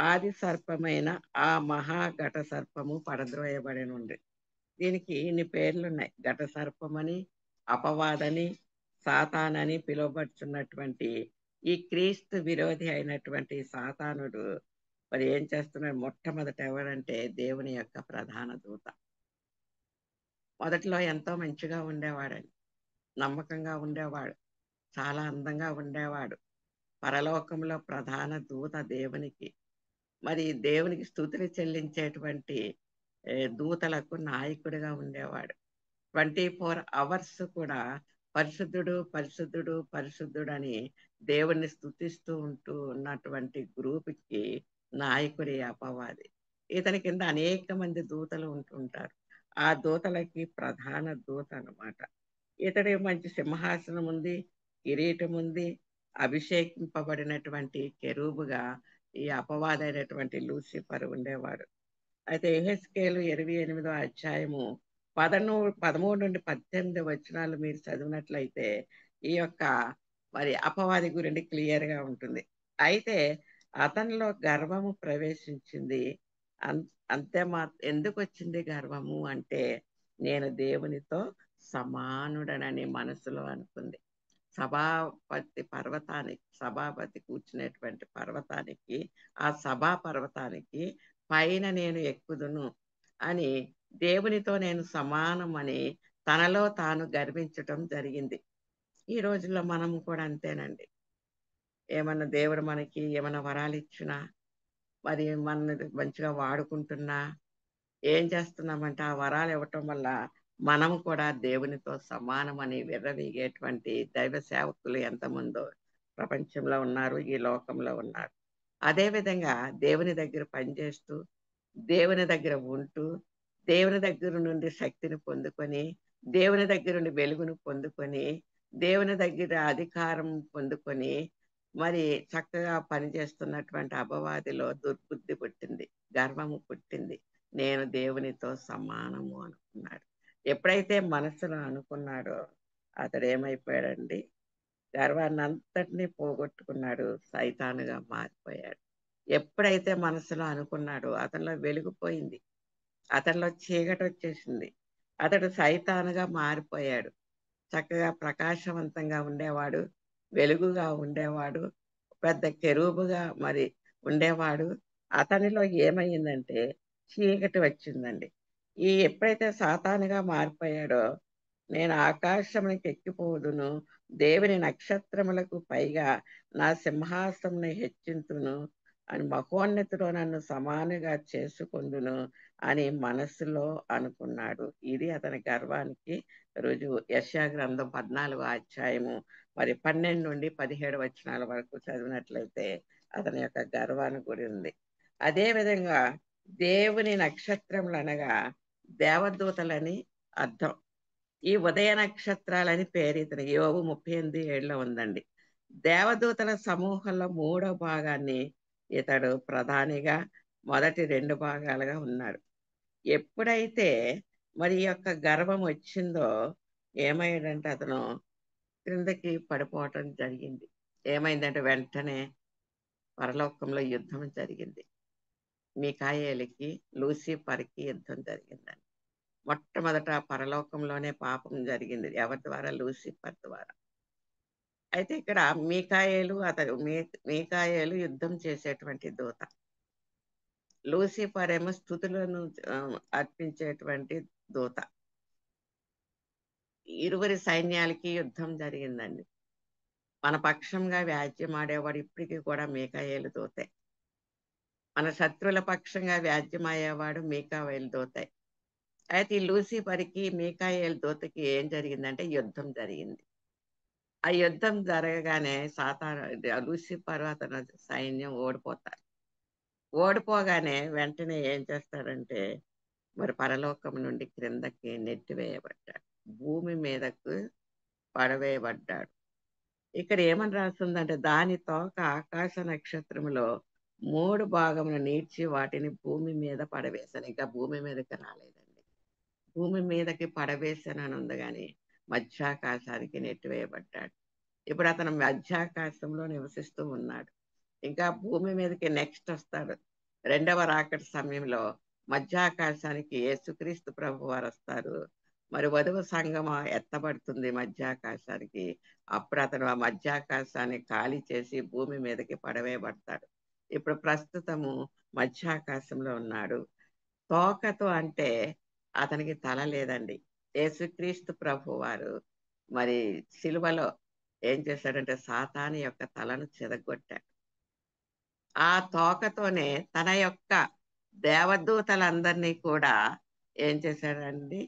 ఆది సర్పమైన ఆ మహాఘట సర్పము పడద్రోయబడినుండి. దీనికి ఇన్ని పేర్లున్నాయి. ఘట సర్పమని, అపవాదని, సాతానని పిలువబడుతున్నటువంటి ఈ క్రీస్తు విరోధి అయినటువంటి సాతానుడు మరి ఏం చేస్తున్నాడు? మొట్టమొదట ఎవరంటే దేవుని యొక్క ప్రధాన దూత. మొదట్లో ఎంతో మంచిగా ఉండేవాడని, నమ్మకంగా ఉండేవాడు, చాలా అందంగా ఉండేవాడు. పరలోకంలో ప్రధాన దూత దేవునికి, మరి దేవునికి స్తుతులు చెల్లించేటువంటి దూతలకు నాయకుడిగా ఉండేవాడు. 24 అవర్స్ కూడా పరిశుద్ధుడు పరిశుద్ధుడు పరిశుద్ధుడు అని దేవుణ్ణి స్తుతిస్తూ ఉన్నటువంటి గ్రూప్కి నాయకుడి అపవాది. ఇతని కింద అనేక మంది దూతలు ఉంటుంటారు. ఆ దూతలకి ప్రధాన దూత అన్నమాట. ఇతడి మంచి సింహాసనం ఉంది, కిరీటం ఉంది, అభిషేకింపబడినటువంటి కెరూబుగా ఈ అపవాదైనటువంటి లూసిఫర్ ఉండేవాడు. అయితే యెహెజ్కేలు 28వ అధ్యాయము 13 నుండి 18 వచనాలు మీరు చదివినట్లయితే ఈ యొక్క మరి అపవాది గురించి క్లియర్ గా ఉంటుంది. అయితే అతనిలో గర్వము ప్రవేశించింది. అంతే ఎందుకు వచ్చింది గర్వము అంటే, నేను దేవునితో సమానుడనని మనసులో అనుకుంది. సభాపతి కూర్చునేటువంటి పర్వతానికి, ఆ సభా పర్వతానికి పైన నేను ఎక్కుదును అని దేవునితో నేను సమానం అని తనలో తాను గర్వించటం జరిగింది. ఈ రోజుల్లో మనం కూడా అంతేనండి. ఏమన్నా దేవుడు మనకి ఏమైనా వరాలు ఇచ్చినా, మరి మన మంచిగా వాడుకుంటున్నా ఏం చేస్తున్నామంటే ఆ వరాలు ఇవ్వటం వల్ల మనం కూడా దేవునితో సమానం అని విర్రవీగేటువంటి దైవ సేవకులు ఎంతమందో ప్రపంచంలో ఉన్నారు, ఈ లోకంలో ఉన్నారు. అదేవిధంగా దేవుని దగ్గర పనిచేస్తూ, దేవుని దగ్గర ఉంటూ, దేవుని దగ్గర నుండి శక్తిని పొందుకొని, దేవుని దగ్గర నుండి వెలుగును పొందుకొని, దేవుని దగ్గర అధికారం పొందుకొని మరి చక్కగా పనిచేస్తున్నటువంటి అపవాదిలో దుర్బుద్ధి పుట్టింది, గర్వము పుట్టింది. నేను దేవునితో సమానము అనుకున్నాడు. ఎప్పుడైతే మనసులో అనుకున్నాడో అతడు ఏమైపోయాడండి? గర్వాన్ని అంతటినీ పోగొట్టుకున్నాడు, సైతానుగా మారిపోయాడు. ఎప్పుడైతే మనసులో అనుకున్నాడో అతనిలో వెలిగిపోయింది, అతనిలో చీకటి వచ్చేసింది, అతడు సైతానుగా మారిపోయాడు. చక్కగా ప్రకాశవంతంగా ఉండేవాడు, వెలుగుగా ఉండేవాడు, పెద్ద కెరూబుగా మరి ఉండేవాడు. అతనిలో ఏమైందంటే చీకటి వచ్చిందండి. ఎప్పుడైతే సాతానుగా మారిపోయాడో, నేను ఆకాశమునికి ఎక్కిపోదును, దేవుని నక్షత్రములకు పైగా నా సింహాసమును హెచ్చింతును అని, మహోన్నతుడు నన్ను సమానుగా చేసుకొందును అని మనసులో అనుకున్నాడు. ఇది అతని గర్వానికి రుజువు. యెషయా గ్రంథం 14వ అధ్యాయము మరి 12 నుండి 17 వచనాల వరకు చదివినట్లయితే అతని యొక్క గర్వాన్ని గురించి. అదే విధంగా దేవుని నక్షత్రములు అనగా దేవదూతలని అర్థం. ఈ ఉదయ నక్షత్రాలని పేరు ఇతను. యోబు 38:7 ఉందండి. దేవదూతల సమూహంలో 3వ భాగాన్ని ఇతడు ప్రధానిగా, మొదటి 2 భాగాలుగా ఉన్నాడు. ఎప్పుడైతే మరి ఈ యొక్క గర్వం వచ్చిందో ఏమయ్యాడంటే అతను క్రిందకి పడిపోవటం జరిగింది. ఏమైందంటే వెంటనే పరలోకంలో యుద్ధం జరిగింది. మీకాయేలుకి లూసిఫర్కి యుద్ధం జరిగిందండి. మొట్టమొదట పరలోకంలోనే పాపం జరిగింది. ఎవరి ద్వారా? లూసిఫర్ ద్వారా. అయితే ఇక్కడ మీకాయేలు యుద్ధం చేసేటువంటి దూత, లూసిఫర్ ఏమో స్తుతులను అర్పించేటువంటి దూత. ఇరువురి సైన్యాలకి యుద్ధం జరిగిందండి. మన పక్షంగా వ్యాజ్యమాడేవాడు ఇప్పటికీ కూడా మీకాయేలు దూతే. మన శత్రువుల పక్షంగా వ్యాజ్యమయ్యేవాడు మీకాయేలు దూతే. అయితే ఈ లూసిఫర్కి మీకాయేలు దూతకి ఏం జరిగిందంటే యుద్ధం జరిగింది. ఆ యుద్ధం జరగగానే లూసిఫర్ అతని సైన్యం ఓడిపోతారు. ఓడిపోగానే వెంటనే ఏం చేస్తాడంటే మరి పరలోకం నుండి క్రిందకి నెట్టివేయబడ్డాడు, భూమి మీదకు పడవేయబడ్డాడు. ఇక్కడ ఏమని రాస్తుందంటే దాని తోక ఆకాశ నక్షత్రములో 3 భాగములు నీడ్చి వాటిని భూమి మీద పడవేశాను. ఇంకా భూమి మీదకి రాలేదండి. భూమి మీదకి పడవేశానని ఉంది కానీ మధ్యాకాశానికి నెట్టివేయబడ్డాడు. ఇప్పుడు అతను మధ్యాకాశంలో నివసిస్తూ ఉన్నాడు. ఇంకా భూమి మీదకి నెక్స్ట్ వస్తాడు. 2వ రాకడ సమయంలో మధ్యాకాశానికి యేసుక్రీస్తు ప్రభు వారు వస్తారు. మరి వధువు సంగమ ఎత్తబడుతుంది మధ్యాకాశానికి. అప్పుడు అతను ఆ మధ్యాకాశాన్ని ఖాళీ చేసి భూమి మీదకి పడవేయబడతాడు. ఇప్పుడు ప్రస్తుతము మధ్యాకాశంలో ఉన్నాడు. తోకతో అంటే అతనికి తల లేదండి. యేసుక్రీస్తు ప్రభు వారు మరి సిలువలో ఏం చేశాడంటే సాతాను యొక్క తలను చెదగొట్టాడు. ఆ తోకతోనే తన యొక్క దేవదూతలందరినీ కూడా ఏం చేశాడండి,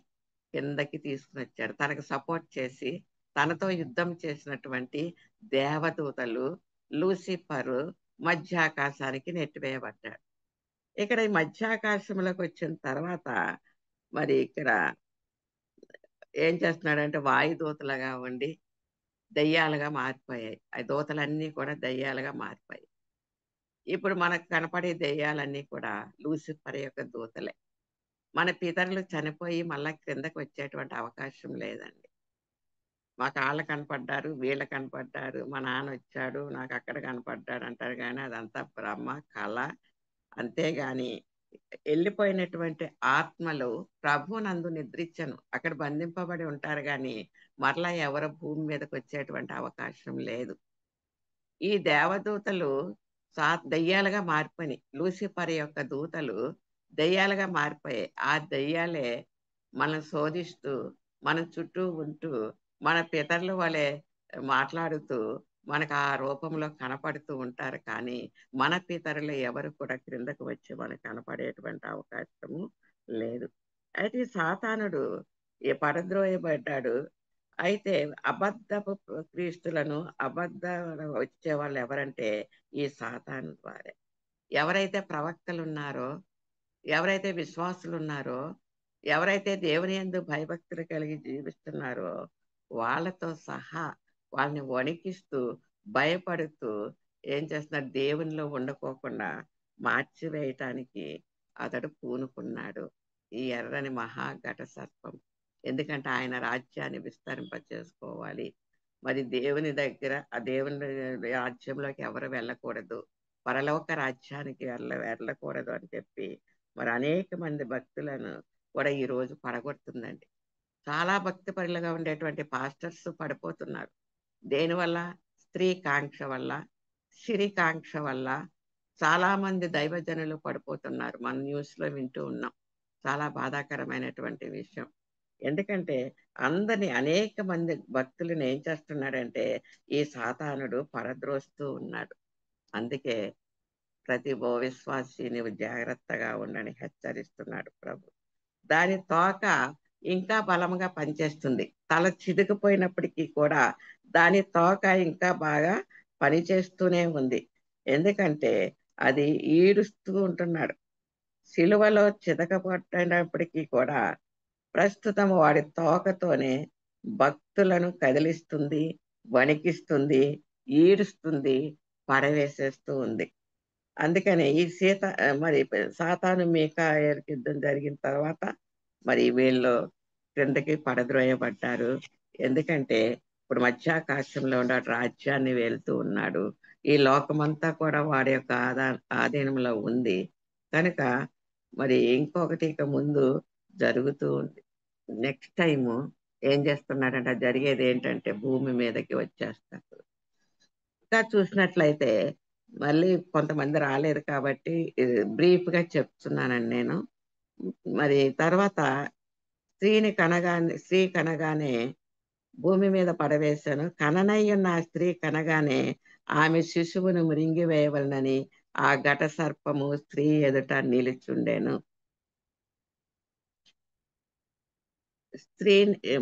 కిందకి తీసుకుని వచ్చాడు. తనకు సపోర్ట్ చేసి తనతో యుద్ధం చేసినటువంటి దేవదూతలు లూసిఫరు మధ్యాకాశానికి నెట్టివేయబడ్డాడు. ఇక్కడ ఈ మధ్యాకాశంలోకి వచ్చిన తర్వాత మరి ఇక్కడ ఏం చేస్తున్నాడంటే వాయుదూతలుగా ఉండి దయ్యాలుగా మారిపోయాయి. ఆ దూతలన్నీ కూడా దయ్యాలుగా మారిపోయాయి. ఇప్పుడు మనకు కనపడే దయ్యాలన్నీ కూడా లూసిఫర్ యొక్క దూతలే. మన పితరులు చనిపోయి మళ్ళా క్రిందకి వచ్చేటువంటి అవకాశం లేదండి. మాకు వాళ్ళు కనపడ్డారు, వీళ్ళు కనపడ్డారు, మా నాన్న వచ్చాడు నాకు అక్కడ కనపడ్డాడు అంటారు కానీ అదంతా బ్రహ్మ, కళ. అంతేగాని వెళ్ళిపోయినటువంటి ఆత్మలు ప్రభునందు నిద్రించను, అక్కడ బంధింపబడి ఉంటారు కానీ మరలా ఎవరు భూమి మీదకి వచ్చేటువంటి అవకాశం లేదు. ఈ దేవదూతలు దయ్యాలుగా మారిపోయినాయి. లూసిఫర్ యొక్క దూతలు దయ్యాలుగా మారిపోయాయి. ఆ దయ్యాలే మనం శోధిస్తూ మన చుట్టూ ఉంటూ మన పితరుల వలె మాట్లాడుతూ మనకు ఆ రూపంలో కనపడుతూ ఉంటారు కానీ మన పితరులు ఎవరు కూడా క్రిందకు వచ్చి మనకు కనపడేటువంటి అవకాశము లేదు. అయితే సాతానుడు పడద్రోయబడ్డాడు. అయితే అబద్ధపు క్రీస్తులను వచ్చే వాళ్ళు ఎవరంటే ఈ సాతాను వారే. ఎవరైతే ప్రవక్తలు ఉన్నారో, ఎవరైతే విశ్వాసులు ఉన్నారో, ఎవరైతే దేవుని యందు భయభక్తులు కలిగి జీవిస్తున్నారో వాళ్ళతో సహా వాళ్ళని వణికిస్తూ భయపడుతూ ఏం చేస్తున్నారు, దేవునిలో ఉండకోకుండా మార్చివేయటానికి అతడు పూనుకున్నాడు. ఈ ఎర్రని మహాఘట సర్పం. ఎందుకంటే ఆయన రాజ్యాన్ని విస్తరింప చేసుకోవాలి, మరి దేవుని దగ్గర ఆ దేవుని రాజ్యంలోకి ఎవరు వెళ్ళకూడదు, పరలోక రాజ్యానికి వెళ్ళకూడదు అని చెప్పి మరి అనేక మంది భక్తులను కూడా ఈ రోజు పడగొడుతుందండి. చాలా భక్తి పరులుగా ఉండేటువంటి పాస్టర్స్ పడిపోతున్నారు. దేనివల్ల? స్త్రీ కాంక్ష వల్ల, సిరికాంక్ష వల్ల చాలా మంది దైవజనులు పడిపోతున్నారు. మన న్యూస్ లో వింటూ ఉన్నాం. చాలా బాధాకరమైనటువంటి విషయం. ఎందుకంటే అనేక మంది భక్తులను ఏం చేస్తున్నాడంటే ఈ సాతానుడు పరద్రోస్తూ ఉన్నాడు. అందుకే ప్రతి విశ్వాసి నీవు జాగ్రత్తగా ఉండని హెచ్చరిస్తున్నాడు ప్రభు. దాని తోక ఇంకా బలంగా పనిచేస్తుంది. తల చిదికిపోయినప్పటికీ కూడా దాని తోక ఇంకా బాగా పనిచేస్తూనే ఉంది. ఎందుకంటే అది ఈడుస్తూ ఉంటున్నాడు. సిలువలో చితకపట్టినప్పటికీ కూడా ప్రస్తుతం వాడి తోకతోనే భక్తులను కదిలిస్తుంది, వణికిస్తుంది, ఈడుస్తుంది, పడవేసేస్తూ ఉంది. అందుకనే ఈ మరి సాతాను మీకాయల యుద్ధం జరిగిన తర్వాత మరి వీళ్ళు క్రిందకి పడద్రోయబడ్డారు. ఎందుకంటే ఇప్పుడు మధ్యాకాశంలో ఉన్న రాజ్యాన్ని వెళ్తూ ఉన్నాడు. ఈ లోకమంతా కూడా వాడి యొక్క ఆధీనంలో ఉంది కనుక మరి ఇంకొకటి ఇక ముందు జరుగుతూ ఉంది. నెక్స్ట్ టైము ఏం చేస్తున్నాడంటే జరిగేది ఏంటంటే భూమి మీదకి వచ్చేస్తారు. ఇంకా చూసినట్లయితే మళ్ళీ కొంతమంది రాలేదు కాబట్టి బ్రీఫ్ గా చెప్తున్నానండి నేను. మరి తర్వాత స్త్రీ కనగానే భూమి మీద పడవేశాను, కననయ్యున్న ఆ స్త్రీ కనగానే ఆమె శిశువును మృంగివేయవలనని ఆ ఘట సర్పము స్త్రీ ఎదుట నిలిచుండెను.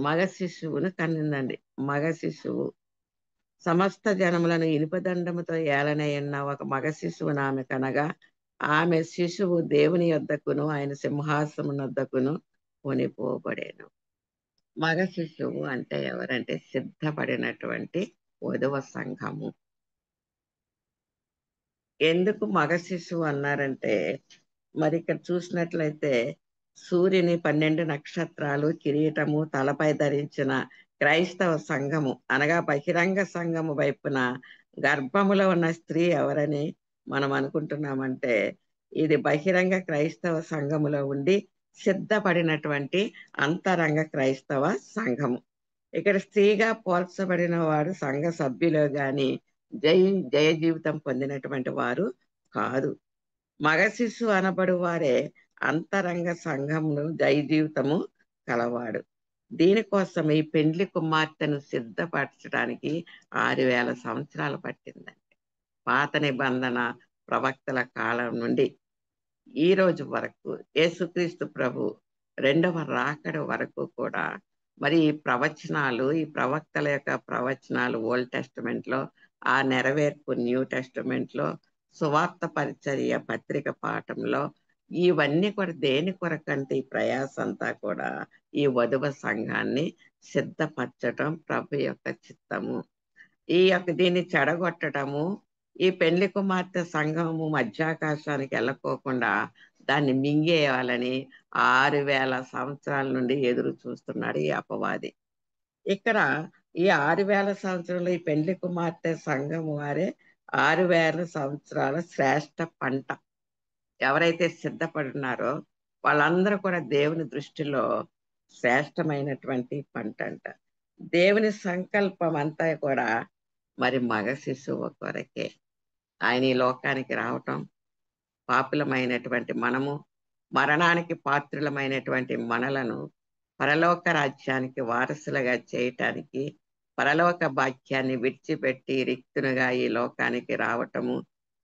మగ శిశువును కనిందండి. మగ శిశువు సమస్త జనములను ఇనుపదండముతో ఏలనయ్యున్న ఒక మగ శిశువును ఆమె కనగా ఆమె శిశువు దేవుని యొద్దకును ఆయన సింహాసనమునొద్దకును కొనిపోబడేను. మగ శిశువు అంటే ఎవరంటే సిద్ధపడినటువంటి వధువ సంఘము. ఎందుకు మగ శిశువు అన్నారంటే మరి ఇక్కడ చూసినట్లయితే సూర్యుని 12 నక్షత్రాలు కిరీటము తలపై ధరించిన క్రైస్తవ సంఘము అనగా బహిరంగ సంఘము వైపున గర్భములో ఉన్న స్త్రీ ఎవరని మనం అనుకుంటున్నామంటే ఇది బహిరంగ క్రైస్తవ సంఘములో ఉండి సిద్ధపడినటువంటి అంతరంగ క్రైస్తవ సంఘము. ఇక్కడ స్త్రీగా పోల్చబడిన వారు సంఘ సభ్యులు గాని జయ జీవితం పొందినటువంటి వారు కాదు. మగ శిశు అనబడు వారే అంతరంగ సంఘమును జయ జీవితము కలవాడు. దీనికోసం ఈ పెండ్లి కుమార్తెను సిద్ధపరచడానికి 6000 సంవత్సరాలు పట్టిందండి. పాత నిబంధన ప్రవక్తల కాలం నుండి ఈ రోజు వరకు యేసుక్రీస్తు ప్రభు రెండవ రాకడ వరకు కూడా మరి ఈ ప్రవక్తల యొక్క ప్రవచనాలు ఓల్డ్ టెస్టమెంట్ లో, ఆ నెరవేర్పు న్యూ టెస్టమెంట్ లో, సువార్త పరిచర్య పత్రిక పాఠంలో ఇవన్నీ కూడా దేని కొరకంటే ఈ ప్రయాస అంతా కూడా ఈ వధువ సంఘాన్ని సిద్ధపరచటం ప్రభు యొక్క చిత్తము. దీన్ని చెడగొట్టడము, ఈ పెళ్లి కుమార్తె సంఘము మధ్యాకాశానికి వెళ్ళకోకుండా దాన్ని మింగేయాలని 6000 సంవత్సరాల నుండి ఎదురు చూస్తున్నాడు ఈ అపవాది. ఇక్కడ ఈ 6000 సంవత్సరాలు ఈ పెళ్లి కుమార్తె సంఘం వారే 6000 సంవత్సరాల శ్రేష్ట పంట. ఎవరైతే సిద్ధపడినారో వాళ్ళందరూ కూడా దేవుని దృష్టిలో శ్రేష్టమైనటువంటి పంట అంట. దేవుని సంకల్పం అంతా కూడా మరి మగ శిశువు కొరకే. ఆయన ఈ లోకానికి రావటం, పాపులమైనటువంటి మనము, మరణానికి పాత్రులమైనటువంటి మనలను పరలోక రాజ్యానికి వారసులుగా చేయటానికి, పరలోక భాగ్యాన్ని విడిచిపెట్టి రిక్తునుగా ఈ లోకానికి రావటము,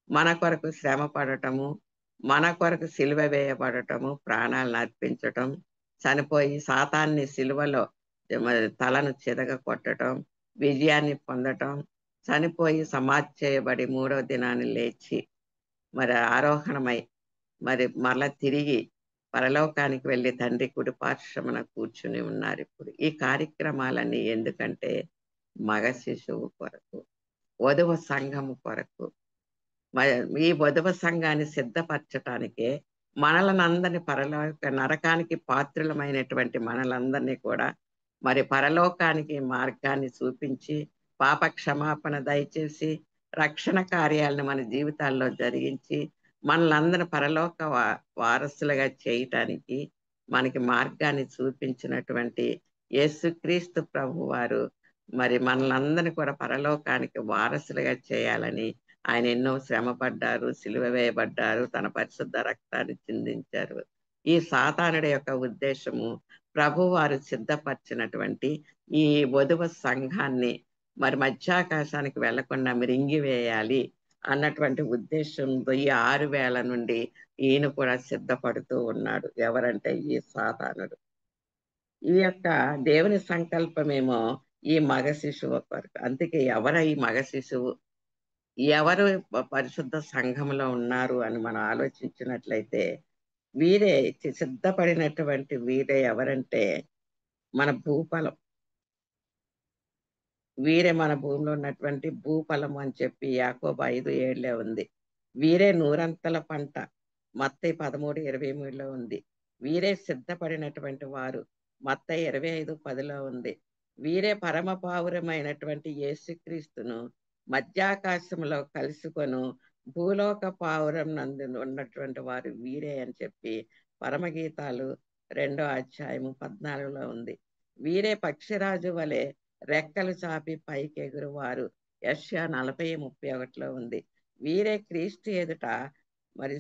మన కొరకు శ్రమ పడటము, మన కొరకు సిలువ వేయబడటము, ప్రాణాలను అర్పించటం, చనిపోయి సాతాన్ని సిలువలో తలను చితక కొట్టడం, విజయాన్ని పొందటం, చనిపోయి సమాధి చేయబడి 3వ దినాన్ని లేచి మరి ఆరోహణమై మరి మరలా తిరిగి పరలోకానికి వెళ్ళి తండ్రి కుడి పార్శ్వమున కూర్చుని ఉన్నారు. ఇప్పుడు ఈ కార్యక్రమాలన్నీ ఎందుకంటే మగ శిశువు కొరకు, వధువ సంఘము కొరకు. ఈ వధువ సంఘాన్ని సిద్ధపరచటానికే మనలందరినీ నరకానికి పాత్రులమైనటువంటి మనలందరినీ కూడా మరి పరలోకానికి మార్గాన్ని చూపించి పాప క్షమాపణ దయచేసి రక్షణ కార్యాలను మన జీవితాల్లో జరిగించి మనలందరూ పరలోక వారసులుగా చేయటానికి మనకి మార్గాన్ని చూపించినటువంటి యేసుక్రీస్తు ప్రభు వారు మరి మనలందరినీ కూడా పరలోకానికి వారసులుగా చేయాలని ఆయన ఎన్నో శ్రమపడ్డారు, సిలువ వేయబడ్డారు, తన పరిశుద్ధ రక్తాన్ని చిందించారు. ఈ సాతానుడి యొక్క ఉద్దేశము ప్రభు వారు సిద్ధపరిచినటువంటి ఈ వధువ సంఘాన్ని మరి మధ్యాకాశానికి వెళ్లకుండా మిరింగివేయాలి అన్నటువంటి ఉద్దేశంతో ఈ 6000 నుండి ఈయన కూడా సిద్ధపడుతూ ఉన్నాడు. ఎవరంటే ఈ సాతానుడు. ఈ యొక్క దేవుని సంకల్పమేమో ఈ మగ శిశువు కొరకు. అందుకే ఈ మగ శిశువు, ఎవరు పరిశుద్ధ సంఘంలో ఉన్నారు అని మనం ఆలోచించినట్లయితే వీరే సిద్ధపడినటువంటి వీరే ఎవరంటే మన భూఫలం. వీరే మన భూమిలో ఉన్నటువంటి భూఫలం అని చెప్పి యాకోబు 5:7 ఉంది. వీరే నూరంతల పంట మత్తయి 13:23 ఉంది. వీరే సిద్ధపడినటువంటి వారు మత్తయి 25:10 ఉంది. వీరే పరమ పావురమైనటువంటి యేసుక్రీస్తును మధ్యాకాశంలో కలుసుకొను భూలోక పావురం నందు ఉన్నటువంటి వారు వీరే అని చెప్పి పరమగీతాలు 2:14 ఉంది. వీరే పక్షిరాజు వలె రెక్కలు చాపి పైకి ఎగురువారు యెషయా 40:31 ఉంది. వీరే క్రీస్తు ఎదుట మరి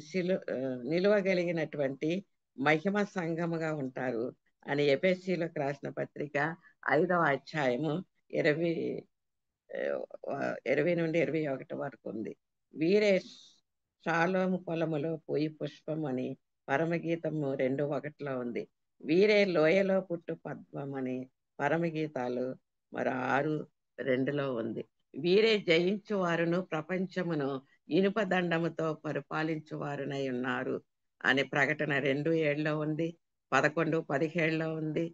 నిలువగలిగినటువంటి మహిమ సంఘముగా ఉంటారు అని ఎఫెసీయులకు రాసిన పత్రిక 5వ అధ్యాయము 20 నుండి 21 వరకు ఉంది. వీరే షాలోము పొలములో పోయి పుష్పం అని పరమగీతము 2:1 ఉంది. వీరే లోయలో పుట్టు పద్మం అని పరమగీతాలు మరి 6:2 ఉంది. వీరే జయించువారును ప్రపంచమును ఇనుప దండముతో పరిపాలించువారునై ఉన్నారు అని ప్రకటన 2:7 ఉంది, 11:17 ఉంది,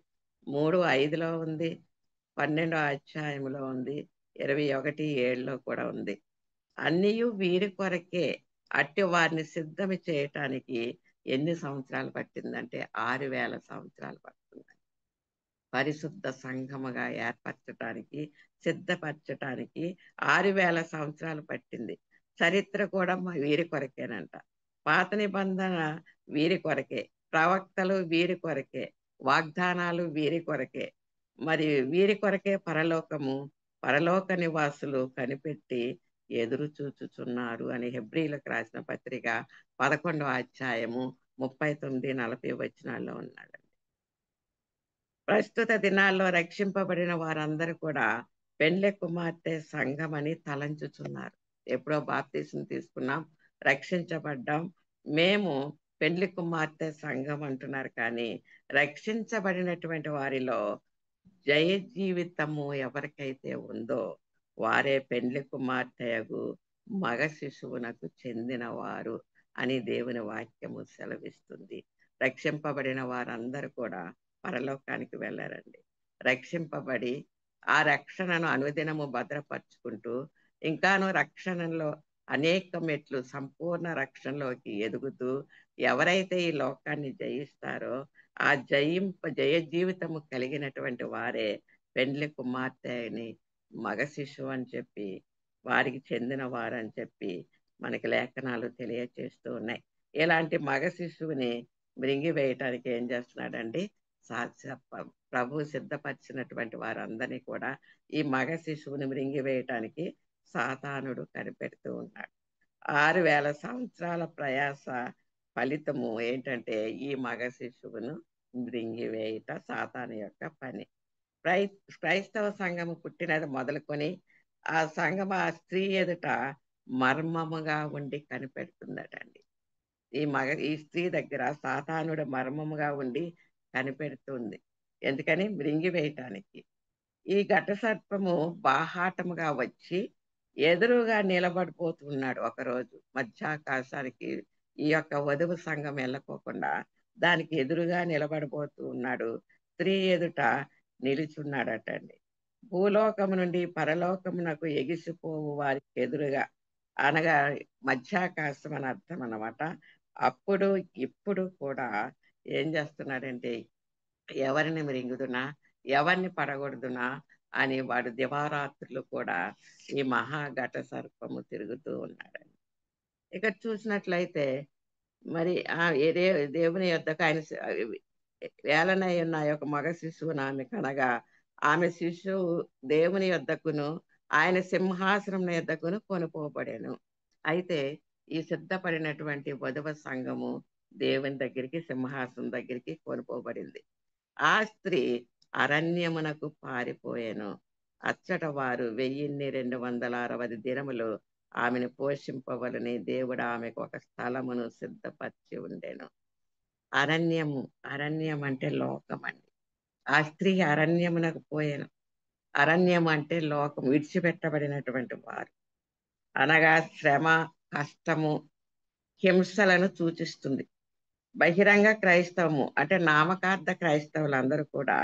3:5 ఉంది, 12వ అధ్యాయంలో ఉంది, 21:7 కూడా ఉంది. అన్నీయు వీరి కొరకే. అట్టి వారిని సిద్ధం చేయటానికి ఎన్ని సంవత్సరాలు పట్టిందంటే 6000 సంవత్సరాలు పడుతుంది. పరిశుద్ధ సంఘముగా ఏర్పరచటానికి, సిద్ధపరచటానికి 6000 సంవత్సరాలు పట్టింది. చరిత్ర కూడా వీరి కొరకేనంట. పాత నిబంధన వీరి కొరకే, ప్రవక్తలు వీరి కొరకే, వాగ్దానాలు వీరి కొరకే. మరి వీరి కొరకే పరలోక నివాసులు కనిపెట్టి ఎదురు చూచుచున్నారు అని హెబ్రీలకు రాసిన పత్రిక 11వ అధ్యాయము 39-40 వచనాల్లో ఉన్నాడండి. ప్రస్తుత దినాల్లో రక్షింపబడిన వారందరూ కూడా పెండ్లి కుమార్తె సంఘం అని తలంచుచున్నారు. ఎప్పుడో బాప్తీసం తీసుకున్నాం, రక్షించబడ్డాం, మేము పెండ్లి కుమార్తె సంఘం అంటున్నారు. కానీ రక్షించబడినటువంటి వారిలో జయ జీవితము ఎవరికైతే ఉందో వారే పెండ్లి కుమార్తెయగు మగ శిశువునకు చెందిన వారు అని దేవుని వాక్యము సెలవిస్తుంది. రక్షింపబడిన వారందరూ కూడా పరలోకానికి వెళ్ళారండి. రక్షింపబడి ఆ రక్షణను అనుదినము భద్రపరుచుకుంటూ ఇంకాను రక్షణలో అనేక మెట్లు సంపూర్ణ రక్షణలోకి ఎదుగుతూ ఎవరైతే ఈ లోకాన్ని జయిస్తారో ఆ జయ జీవితము కలిగినటువంటి వారే పెండ్లి కుమార్తె అని మగ శిశువు అని చెప్పి వారికి చెందిన వారని చెప్పి మనకి లేఖనాలు తెలియచేస్తూ ఉన్నాయి. ఇలాంటి మగ శిశువుని మృంగివేయటానికి ఏం చేస్తున్నాడండి? ప్రభు సిద్ధపరిచినటువంటి వారందరినీ కూడా ఈ మగ శిశువుని మృంగివేయటానికి సాతానుడు కనిపెడుతూ ఉన్నాడు. 6000 సంవత్సరాల ప్రయాస ఫలితము ఏంటంటే ఈ మగ శిశువును మృంగివేయట సాతాను యొక్క పని. క్రైస్తవ సంఘము పుట్టినది మొదలుకొని ఆ సంఘం ఆ స్త్రీ ఎదుట మర్మముగా ఉండి కనిపెడుతుందటండి. ఈ స్త్రీ దగ్గర సాతానుడు మర్మముగా ఉండి కనిపెడుతుంది. ఎందుకని? మృంగివేయటానికి. ఈ ఘట సర్పము బాహాటముగా వచ్చి ఎదురుగా నిలబడిపోతున్నాడు. ఒకరోజు మధ్యాకాశానికి ఈ యొక్క వధువు సంఘం వెళ్ళకోకుండా దానికి ఎదురుగా నిలబడిపోతూ ఉన్నాడు. స్త్రీ ఎదుట నిలుచున్నాడటండి. భూలోకము నుండి పరలోకమునకు ఎగిసిపోవు వారికి ఎదురుగా, అనగా మధ్యాకాశం అని అర్థం అన్నమాట. అప్పుడు ఇప్పుడు కూడా ఏం చేస్తున్నాడంటే ఎవరిని మృంగుదునా, ఎవరిని పడగొడుదునా, అని వాడు దివారాత్రులు కూడా ఈ మహాఘట సర్పము తిరుగుతూ ఉన్నాడు. ఇక్కడ చూసినట్లయితే మరి దేవుని యొద్దకు ఆయన వేలనై ఉన్న యొక్క మగ శిశువును ఆమె కనగా ఆమె శిశువు దేవుని యొద్దకును ఆయన సింహాసనం యొద్దకును కొనుపోబడాను. అయితే ఈ సిద్ధపడినటువంటి వధువ సంఘము దేవుని దగ్గరికి సింహాసనం దగ్గరికి కొనుపోబడింది. ఆ స్త్రీ అరణ్యమునకు పారిపోయాను. అచ్చట వారు 1260 దినములు ఆమెను పోషింపవలని దేవుడు ఆమెకు ఒక స్థలమును సిద్ధపరిచి ఉండెను. అరణ్యం అంటే లోకం అండి. ఆ స్త్రీ అరణ్యమునకు పోయాను. అరణ్యం అంటే లోకం, విడిచిపెట్టబడినటువంటి వారు అనగా శ్రమ, కష్టము, హింసలను సూచిస్తుంది. బహిరంగ క్రైస్తవము అంటే నామకార్థ క్రైస్తవులందరూ కూడా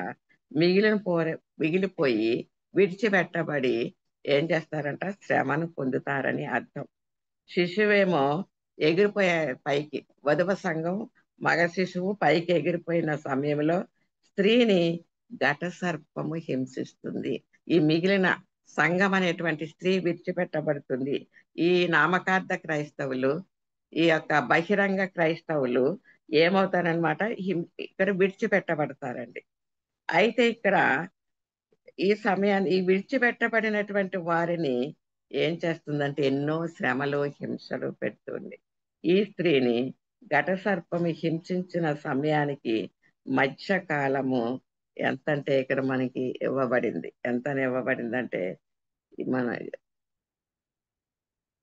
మిగిలిపోయి విడిచిపెట్టబడి ఏం చేస్తారంట, శ్రమను పొందుతారని అర్థం. శిశువేమో ఎగిరిపోయే పైకి, వధువ సంఘం మగ శిశువు పైకి ఎగిరిపోయిన సమయంలో స్త్రీని ఘట సర్పము హింసిస్తుంది. ఈ మిగిలిన సంఘం అనేటువంటి స్త్రీ విడిచిపెట్టబడుతుంది. ఈ నామకార్థ క్రైస్తవులు, ఈ యొక్క బహిరంగ క్రైస్తవులు ఏమవుతారనమాట, ఇక్కడ విడిచిపెట్టబడతారండి. అయితే ఇక్కడ ఈ సమయాన్ని ఈ విడిచిపెట్టబడినటువంటి వారిని ఏం చేస్తుందంటే ఎన్నో శ్రమలు, హింసలు పెడుతుంది. ఈ స్త్రీని ఘట సర్పము హింసించిన సమయానికి మధ్యకాలము ఎంతంటే ఇక్కడ మనకి ఇవ్వబడింది. ఎంతని ఇవ్వబడిందంటే మన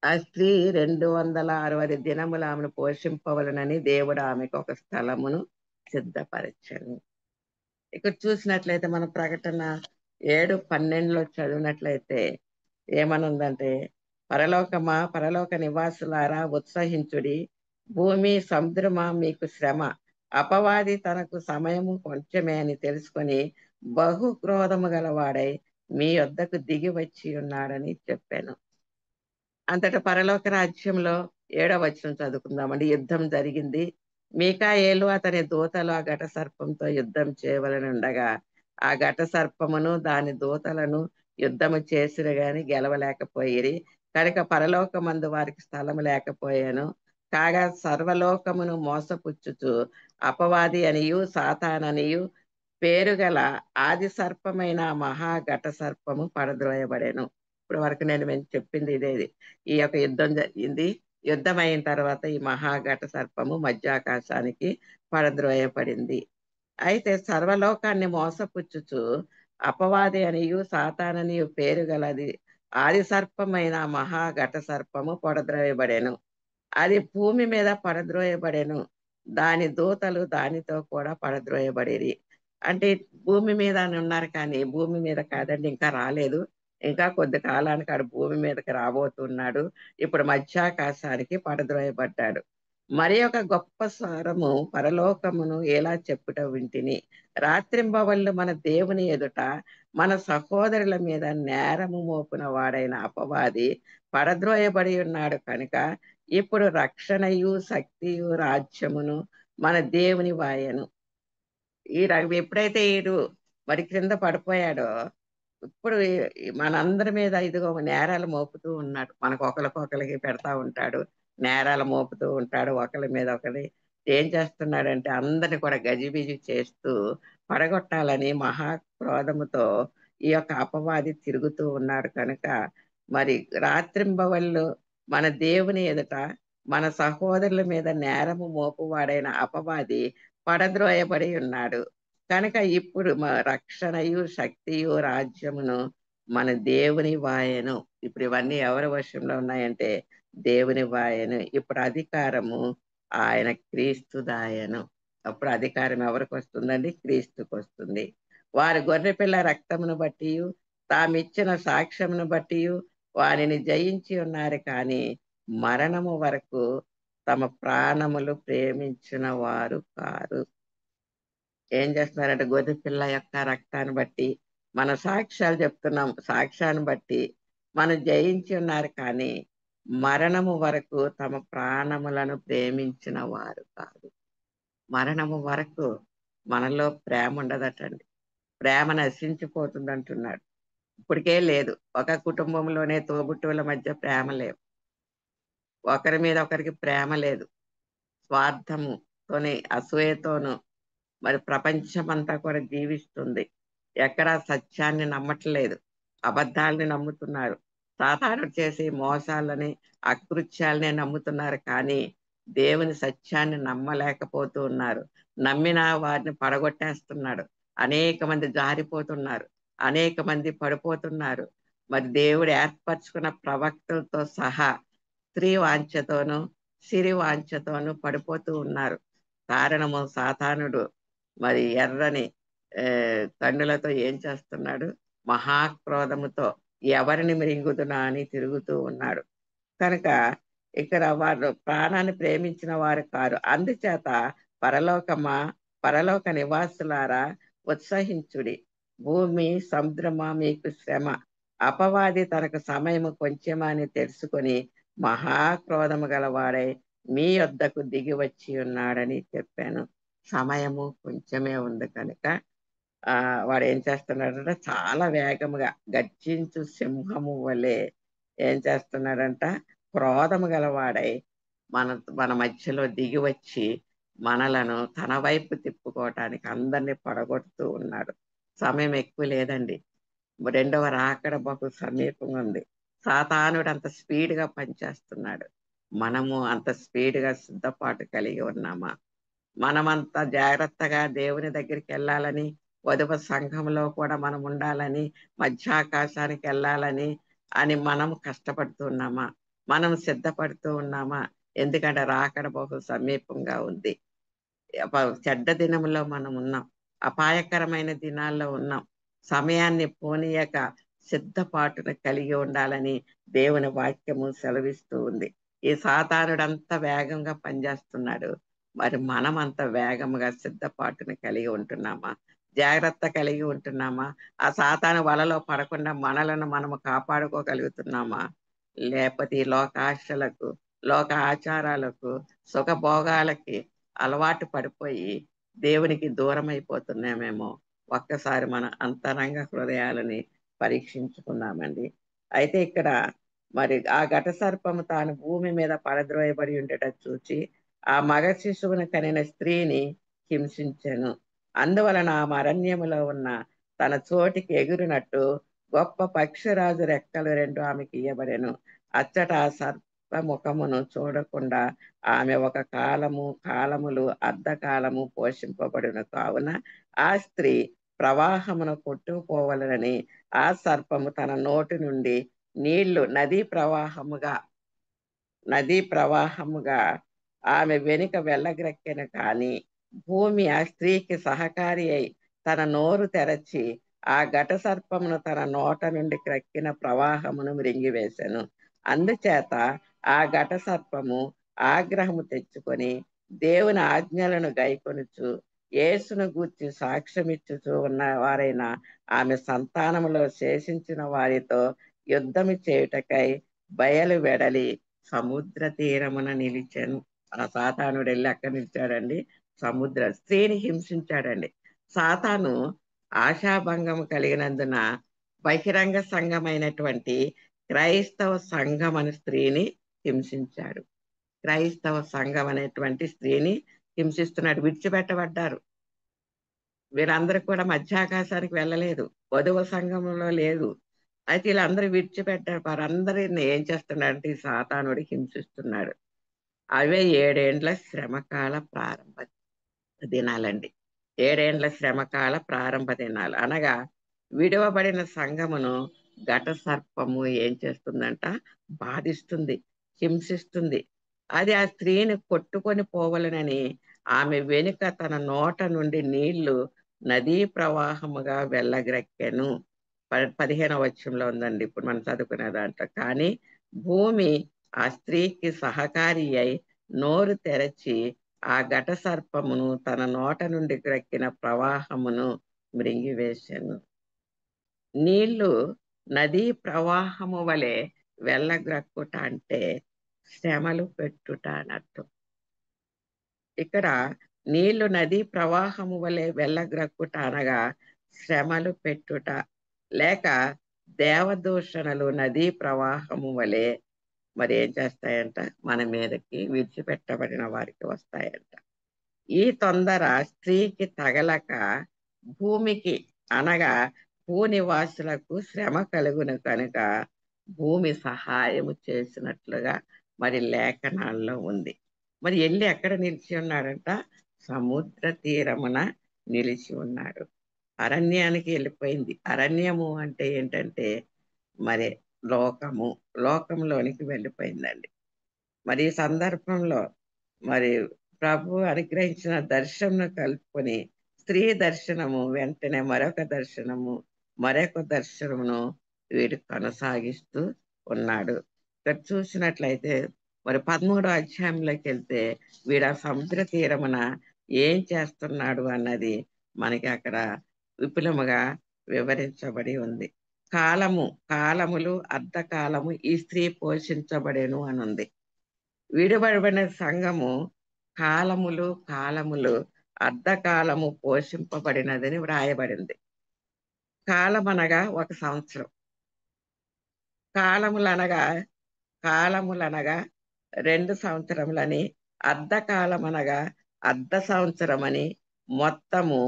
ఆ స్త్రీ 260 దినములు ఆమెను పోషింపవలనని దేవుడు ఆమెకు ఒక స్థలమును సిద్ధపరచను. ఇక్కడ చూసినట్లయితే మన ప్రకటన 7:12 చదివినట్లయితే ఏమనుందంటే, పరలోకమా, పరలోక నివాసులారా ఉత్సహించుడి, భూమి సముద్రమా మీకు శ్రమ, అపవాది తనకు సమయము కొంచెమే అని తెలుసుకొని బహు క్రోధము గలవాడై మీ వద్దకు దిగి వచ్చి ఉన్నాడని చెప్పాను. అంతటా పరలోక రాజ్యంలో 7వ వచనం చదువుకుందామండి. యుద్ధం జరిగింది. మీకాయేలు అతని దూతలు ఆ ఘట సర్పంతో యుద్ధం చేయవలని ఉండగా ఆ ఘట సర్పమును దాని దూతలను యుద్ధము చేసిరు గాని గెలవలేకపోయిరి. కనుక పరలోకమందు వారికి స్థలము లేకపోయాను. కాగా సర్వలోకమును మోసపుచ్చుచు అపవాది అనియు సాతాననియు పేరు గల ఆది సర్పమైన మహా ఘట సర్పము పడద్రోయబడెను. ఇప్పుడు వరకు నేను చెప్పింది ఇదేది. ఈ యొక్క యుద్ధం జరిగింది. యుద్ధం అయిన తర్వాత ఈ మహాఘట సర్పము మధ్యాకాశానికి పడద్రోయబడింది. అయితే సర్వలోకాన్ని మోసపుచ్చుచు అపవాది అనియు సాతాననియు పేరు గలది ఆది సర్పమైన మహాఘట సర్పము పడద్రోయబడెను. అది భూమి మీద పడద్రోయబడెను. దాని దూతలు దానితో కూడా పడద్రోయబడేది. అంటే భూమి మీద అని ఉన్నారు కానీ భూమి మీద కాదండి, ఇంకా రాలేదు. ఇంకా కొద్ది కాలానికి ఆడు భూమి మీదకి రాబోతున్నాడు. ఇప్పుడు మధ్యాకాశానికి పడద్రోయబడ్డాడు. మరి ఒక గొప్ప స్వరము పరలోకమును ఎలా చెప్పుట వింటిని, రాత్రింబవళ్ళు మన దేవుని ఎదుట మన సహోదరుల మీద నేరము మోపున వాడైన అపవాది పడద్రోయబడి ఉన్నాడు కనుక ఇప్పుడు రక్షణయు శక్తియు రాజ్యమును మన దేవుని వాయను. ఎప్పుడైతే ఈడు మరి క్రింద పడిపోయాడో ఇప్పుడు మనందరి మీద ఇదిగో నేరాలు మోపుతూ ఉన్నాడు. మనకు ఒకరికొకరికి పెడతా ఉంటాడు, నేరాలు మోపుతూ ఉంటాడు. ఒకరి మీద ఒకరి ఏం చేస్తున్నాడంటే అందరిని కూడా గజిబిజి చేస్తూ పడగొట్టాలని మహాక్రోధముతో ఈ యొక్క అపవాది తిరుగుతూ ఉన్నాడు కనుక మరి రాత్రింబవళ్ళు మన దేవుని ఎదుట మన సహోదరుల మీద నేరము మోపువాడైన అపవాది పడద్రోయబడి ఉన్నాడు కనుక ఇప్పుడు రక్షణయు శక్తియు రాజ్యమును మన దేవుని వాయను. ఇప్పుడు ఇవన్నీ ఎవరి వశంలో ఉన్నాయంటే దేవుని వాయను. ఇప్పుడు అధికారము ఆయన క్రీస్తు దాయను. అప్పుడు అధికారం ఎవరికి వస్తుందండి? క్రీస్తుకు వస్తుంది. వారి గొర్రెపిల్ల రక్తమును బట్టి తామిచ్చిన సాక్ష్యమును బట్టి వారిని జయించి ఉన్నారు కానీ మరణము వరకు తమ ప్రాణములు ప్రేమించిన వారు కారు. ఏం చేస్తున్నారంటే గొర్రె పిల్ల యొక్క రక్తాన్ని బట్టి మన సాక్ష్యాలు చెప్తున్నాం, సాక్ష్యాన్ని బట్టి మనం జయించి ఉన్నారు కానీ మరణము వరకు తమ ప్రాణములను ప్రేమించిన వారు కాదు. మరణము వరకు మనలో ప్రేమ ఉండదటండి. ప్రేమ నశించిపోతుంది అంటున్నాడు. ఇప్పటికే లేదు. ఒక కుటుంబంలోనే తోబుట్టువుల మధ్య ప్రేమ లేవు. ఒకరి మీద ఒకరికి ప్రేమ లేదు. స్వార్థముతోని, అసూయతోను మరి ప్రపంచమంతా కూడా జీవిస్తుంది. ఎక్కడా సత్యాన్ని నమ్మట్లేదు. అబద్ధాలని నమ్ముతున్నారు. సాతాను చేసి మోసాలని, అకృత్యాలనే నమ్ముతున్నారు. కానీ దేవుని సత్యాన్ని నమ్మలేకపోతూ ఉన్నారు. నమ్మిన వారిని పడగొట్టేస్తున్నాడు. అనేక మంది జారిపోతున్నారు. అనేక మంది పడిపోతున్నారు. మరి దేవుడు ఏర్పరచుకున్న ప్రవక్తలతో సహా స్త్రీ వాంఛతోనూ సిరి వాంఛతోనూ పడిపోతూ ఉన్నారు. కారణము సాతానుడు మరి ఎర్రని ఆ, కన్నులతో ఏం చేస్తున్నాడు? మహాక్రోధముతో ఎవరిని మృంగుదునా అని తిరుగుతూ ఉన్నాడు. కనుక ఇక్కడ వారు ప్రాణాన్ని ప్రేమించిన వారు కారు. అందుచేత పరలోకమా, పరలోక నివాసులారా ఉత్సహించుడి. భూమి సముద్రమా మీకు శ్రమ. అపవాది తనకు సమయము కొంచెమని తెలుసుకొని మహాక్రోధము గలవాడై మీ యొద్దకు దిగి వచ్చి ఉన్నాడని చెప్పాను. సమయము కొంచెమే ఉంది కనుక వాడు ఏం చేస్తున్నాడంటే చాలా వేగముగా గర్జించు సింహము వలె ఏం చేస్తున్నాడంట? క్రోధము గలవాడై మన మన మధ్యలో దిగి వచ్చి మనలను తన వైపు తిప్పుకోవటానికి అందరినీ పడగొడుతూ ఉన్నాడు. సమయం ఎక్కువ లేదండి. రెండవ రాకడ బహు సమీపంగా ఉంది. సాతానుడు అంత స్పీడ్గా పనిచేస్తున్నాడు. మనము అంత స్పీడ్గా సిద్ధపాటు కలిగి ఉన్నామా? మనమంతా జాగ్రత్తగా దేవుని దగ్గరికి వెళ్ళాలని, వధువ సంఘంలో కూడా మనం ఉండాలని, మధ్యాకాశానికి వెళ్ళాలని అని మనం కష్టపడుతున్నామా? మనం సిద్ధపడుతూ ఉన్నామా? ఎందుకంటే రాకడ బహు సమీపంగా ఉంది. చెడ్డ దినంలో మనం ఉన్నాం. అపాయకరమైన దినాల్లో ఉన్నాం. సమయాన్ని పోనీయక సిద్ధపాటును కలిగి ఉండాలని దేవుని వాక్యము సెలవిస్తూ ఉంది. ఈ సాతానుడంతా వేగంగా పనిచేస్తున్నాడు. మరి మనం అంత వేగముగా సిద్ధపాటును కలిగి ఉంటున్నామా? జాగ్రత్త కలిగి ఉంటున్నామా? ఆ సాతాను వలలో పడకుండా మనలను మనము కాపాడుకోగలుగుతున్నామా? లేకపోతే ఈ లోకాశలకు, లోక ఆచారాలకు, సుఖభోగాలకి అలవాటు పడిపోయి దేవునికి దూరం అయిపోతున్నామేమో. ఒక్కసారి మన అంతరంగ హృదయాలని పరీక్షించుకుందామండి. అయితే ఇక్కడ మరి ఆ ఘట సర్పము తాను భూమి మీద పడద్రోయబడి ఉండేట చూచి ఆ మగ శిశువును కనిన స్త్రీని హింసించెను. అందువలన ఆ అరణ్యములో ఉన్న తన చోటికి ఎగురినట్టు గొప్ప పక్షిరాజు రెక్కలు రెండు ఆమెకి ఇయ్యబడెను. అచ్చట ఆ సర్ప ముఖమును చూడకుండా ఆమె ఒక కాలములు అర్ధకాలము పోషింపబడిన కావున ఆ స్త్రీ ప్రవాహమును కొట్టుకుపోవలనని ఆ సర్పము తన నోటి నుండి నీళ్లు నదీ ప్రవాహముగా ఆమె వెనుక వెళ్ళగ్రక్కెను. కాని భూమి ఆ స్త్రీకి సహకారి అయి తన నోరు తెరచి ఆ ఘట సర్పమును తన నోట నుండి క్రక్కిన ప్రవాహమును మృంగివేశాను. అందుచేత ఆ ఘట సర్పము ఆగ్రహము తెచ్చుకొని దేవుని ఆజ్ఞలను గైకొనుచు యేసును గూర్చి సాక్ష్యమిచ్చుచూ ఉన్న వారైన ఆమె సంతానములో శేషించిన వారితో యుద్ధము చేయుటకై బయలు వెడలి సముద్ర తీరమున నిలిచాను. ఆ సాతానుడు వెళ్ళి అక్కడ నిలిచాడండి. స్త్రీని హింసించాడండి. సాతాను ఆశాభంగము కలిగినందున బహిరంగ సంఘమైనటువంటి క్రైస్తవ సంఘం అనే స్త్రీని హింసించాడు. క్రైస్తవ సంఘం అనేటువంటి స్త్రీని హింసిస్తున్నాడు. విడిచిపెట్టబడ్డారు. వీరందరూ కూడా మధ్యాకాశానికి వెళ్ళలేదు. వధువ సంఘంలో లేదు. అయితే వీళ్ళందరూ విడిచిపెట్టారు. వారందరిని ఏం చేస్తున్నాడంటే ఈ సాతానుడు హింసిస్తున్నాడు. అవే 7 ఏండ్ల శ్రమకాల ప్రారంభ దినాలండి. 7 ఏండ్ల శ్రమకాల ప్రారంభ దినాలు అనగా విడవబడిన సంఘమును ఘట సర్పము ఏం చేస్తుందంట? బాధిస్తుంది, హింసిస్తుంది. అది ఆ స్త్రీని కొట్టుకొని పోవలనని ఆమె వెనుక తన నోట నుండి నీళ్లు నదీ ప్రవాహముగా వెళ్ళగ్రక్కెను. 15వ వచనంలో ఉందండి ఇప్పుడు మనం చదువుకునే దాంట్లో. కానీ భూమి ఆ స్త్రీకి సహకారి అయి నోరు తెరచి ఆ ఘట సర్పమును తన నోట నుండి గ్రక్కిన ప్రవాహమును మృంగివేశాను. నీళ్లు నదీ ప్రవాహము వలె వెళ్ళగ్రక్కుట అంటే శ్రమలు పెట్టుట అన్నట్టు. ఇక్కడ నీళ్లు నదీ ప్రవాహము వలె వెళ్ళగ్రక్కుట అనగా శ్రమలు పెట్టుట లేక దేవదూషణలు నదీ ప్రవాహము వలె మరి ఏం చేస్తాయంట, మన మీదకి విడిచిపెట్టబడిన వారికి వస్తాయంట. ఈ తొందర స్త్రీకి తగలక భూమికి అనగా భూనివాసులకు శ్రమ కలుగును కనుక భూమి సహాయము చేసినట్లుగా మరి లేఖనాల్లో ఉంది. మరి వెళ్ళి ఎక్కడ నిలిచి ఉన్నాడంట? సముద్ర తీరమున నిలిచి ఉన్నాడు. అరణ్యానికి వెళ్ళిపోయింది. అరణ్యము అంటే ఏంటంటే మరి లోకంలోనికి వెళ్ళిపోయిందండి. మరి ఈ సందర్భంలో మరి ప్రభు అనుగ్రహించిన దర్శనం కలుపుకొని స్త్రీ దర్శనము వెంటనే మరొక దర్శనమును వీడు కొనసాగిస్తూ ఉన్నాడు. ఇక్కడ చూసినట్లయితే మరి 13వ అధ్యాయంలోకి వెళ్తే వీడు ఆ సముద్ర తీరమున ఏం చేస్తున్నాడు అన్నది మనకి అక్కడ విపులముగా వివరించబడి ఉంది. కాలములు అర్ధకాలము ఈ స్త్రీ పోషించబడేను అని ఉంది. విడిపడబడిన సంఘము కాలములు అర్ధకాలము పోషింపబడినదని వ్రాయబడింది. కాలమనగా 1 సంవత్సరం, కాలములనగా 2 సంవత్సరములని, అర్ధకాలమనగా అర్ధ సంవత్సరమని, మొత్తము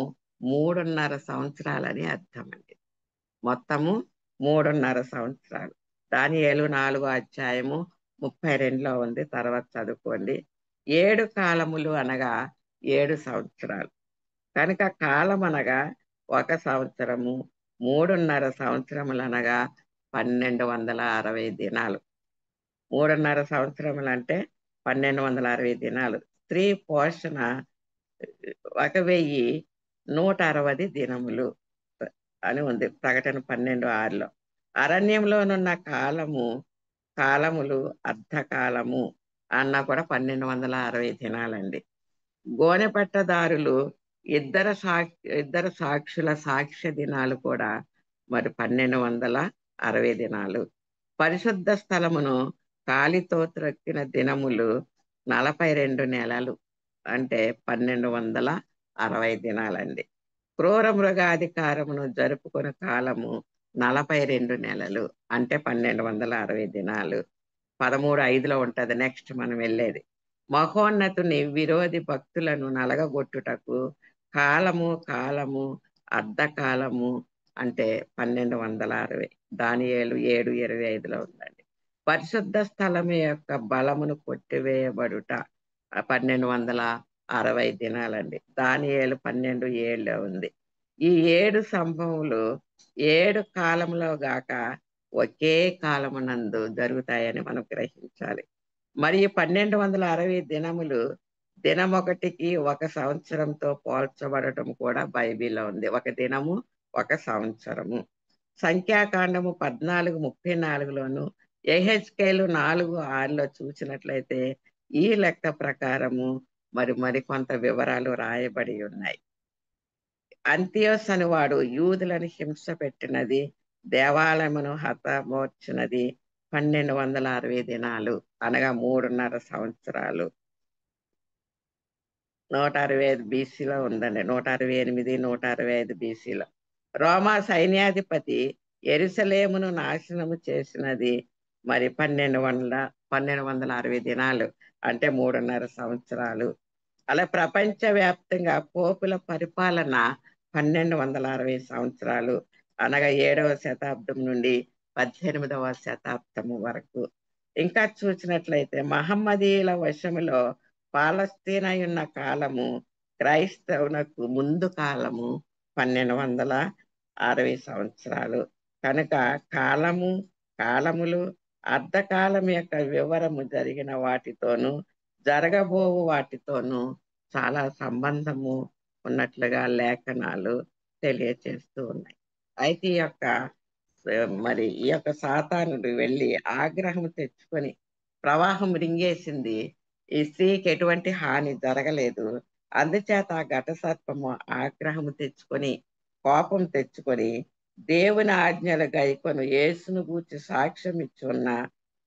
3.5 సంవత్సరాలని అర్థం అండి. మొత్తము 3.5 సంవత్సరాలు. దానియేలు 4వ అధ్యాయము 32లో ఉంది, తర్వాత చదువుకోండి. 7 కాలములు అనగా 7 సంవత్సరాలు. కనుక కాలం అనగా 1 సంవత్సరము, 3.5 సంవత్సరములు అనగా 1260 దినాలు. 3.5 సంవత్సరములు అంటే 1260 దినాలు. స్త్రీ పోషణ 1160 దినములు అని ఉంది ప్రకటన 12:6లో. అరణ్యంలోనున్న కాలములు అర్ధకాలము అన్న కూడా 1260 దినాలండి. గోనె పట్టదారులు ఇద్దరు సాక్షుల సాక్ష్య దినాలు కూడా మరి 1260 దినాలు. పరిశుద్ధ స్థలమును కాలితో త్రొక్కిన దినములు 42 నెలలు అంటే 1260 దినాలండి. క్రూర మృగాధికారమును జరుపుకునే కాలము 42 నెలలు అంటే 1260 దినాలు. 13:5లో ఉంటది నెక్స్ట్ మనం వెళ్ళేది. మహోన్నతుని విరోధి భక్తులను నలగగొట్టుటకు కాలము అర్ధకాలము అంటే 1260. దానియేలు 7:25లో ఉందండి. పరిశుద్ధ స్థలము యొక్క బలమును కొట్టివేయబడుట 1260 దినాలండి. దానియేలు 12:7లో ఉంది. ఈ 7 సంభవములు 7 కాలములో గాక ఒకే కాలమునందు జరుగుతాయని మనం గ్రహించాలి. మరి 1260 దినములు దినమొకటికి 1 సంవత్సరంతో పోల్చబడటం కూడా బైబిల్లో ఉంది. 1 దినము 1 సంవత్సరము. సంఖ్యాకాండము 14:34లోను, యెహెజ్కేలు 4:6లో చూసినట్లయితే ఈ లెక్క ప్రకారము మరి కొంత వివరాలు రాయబడి ఉన్నాయి. అంతియోస్ అనువాడు యూదులను హింస పెట్టినది, దేవాలయమును హతమోర్చినది 1260 దినాలు అనగా 3.5 సంవత్సరాలు. 165 బీసీలో ఉందండి. 168, 165 బీసీలో. రోమా సైన్యాధిపతి యెరూషలేమును నాశనము చేసినది మరి 1260 దినాలు అంటే 3.5 సంవత్సరాలు. అలా ప్రపంచవ్యాప్తంగా పోపుల పరిపాలన 1260 సంవత్సరాలు అనగా 7వ శతాబ్దం నుండి 18వ శతాబ్దము వరకు. ఇంకా చూసినట్లయితే మహమ్మదీయుల వశములో పాలస్తీనా ఉన్న కాలము క్రైస్తవునకు ముందు కాలము 1260 సంవత్సరాలు. కనుక కాలములు అర్ధకాలం యొక్క వివరము జరిగిన వాటితోనూ జరగబోవు వాటితోనూ చాలా సంబంధము ఉన్నట్లుగా లేఖనాలు తెలియచేస్తూ ఉన్నాయి. అయితే ఈ యొక్క సాతానుడు వెళ్ళి ఆగ్రహం తెచ్చుకొని ప్రవాహం రింగేసింది. ఈ స్త్రీకి ఎటువంటి హాని జరగలేదు. అందుచేత ఆ ఘట సర్పము ఆగ్రహము తెచ్చుకొని కోపం తెచ్చుకొని దేవుని ఆజ్ఞలు గైకొను యేసును గూర్చి సాక్ష్యం ఇచ్చున్న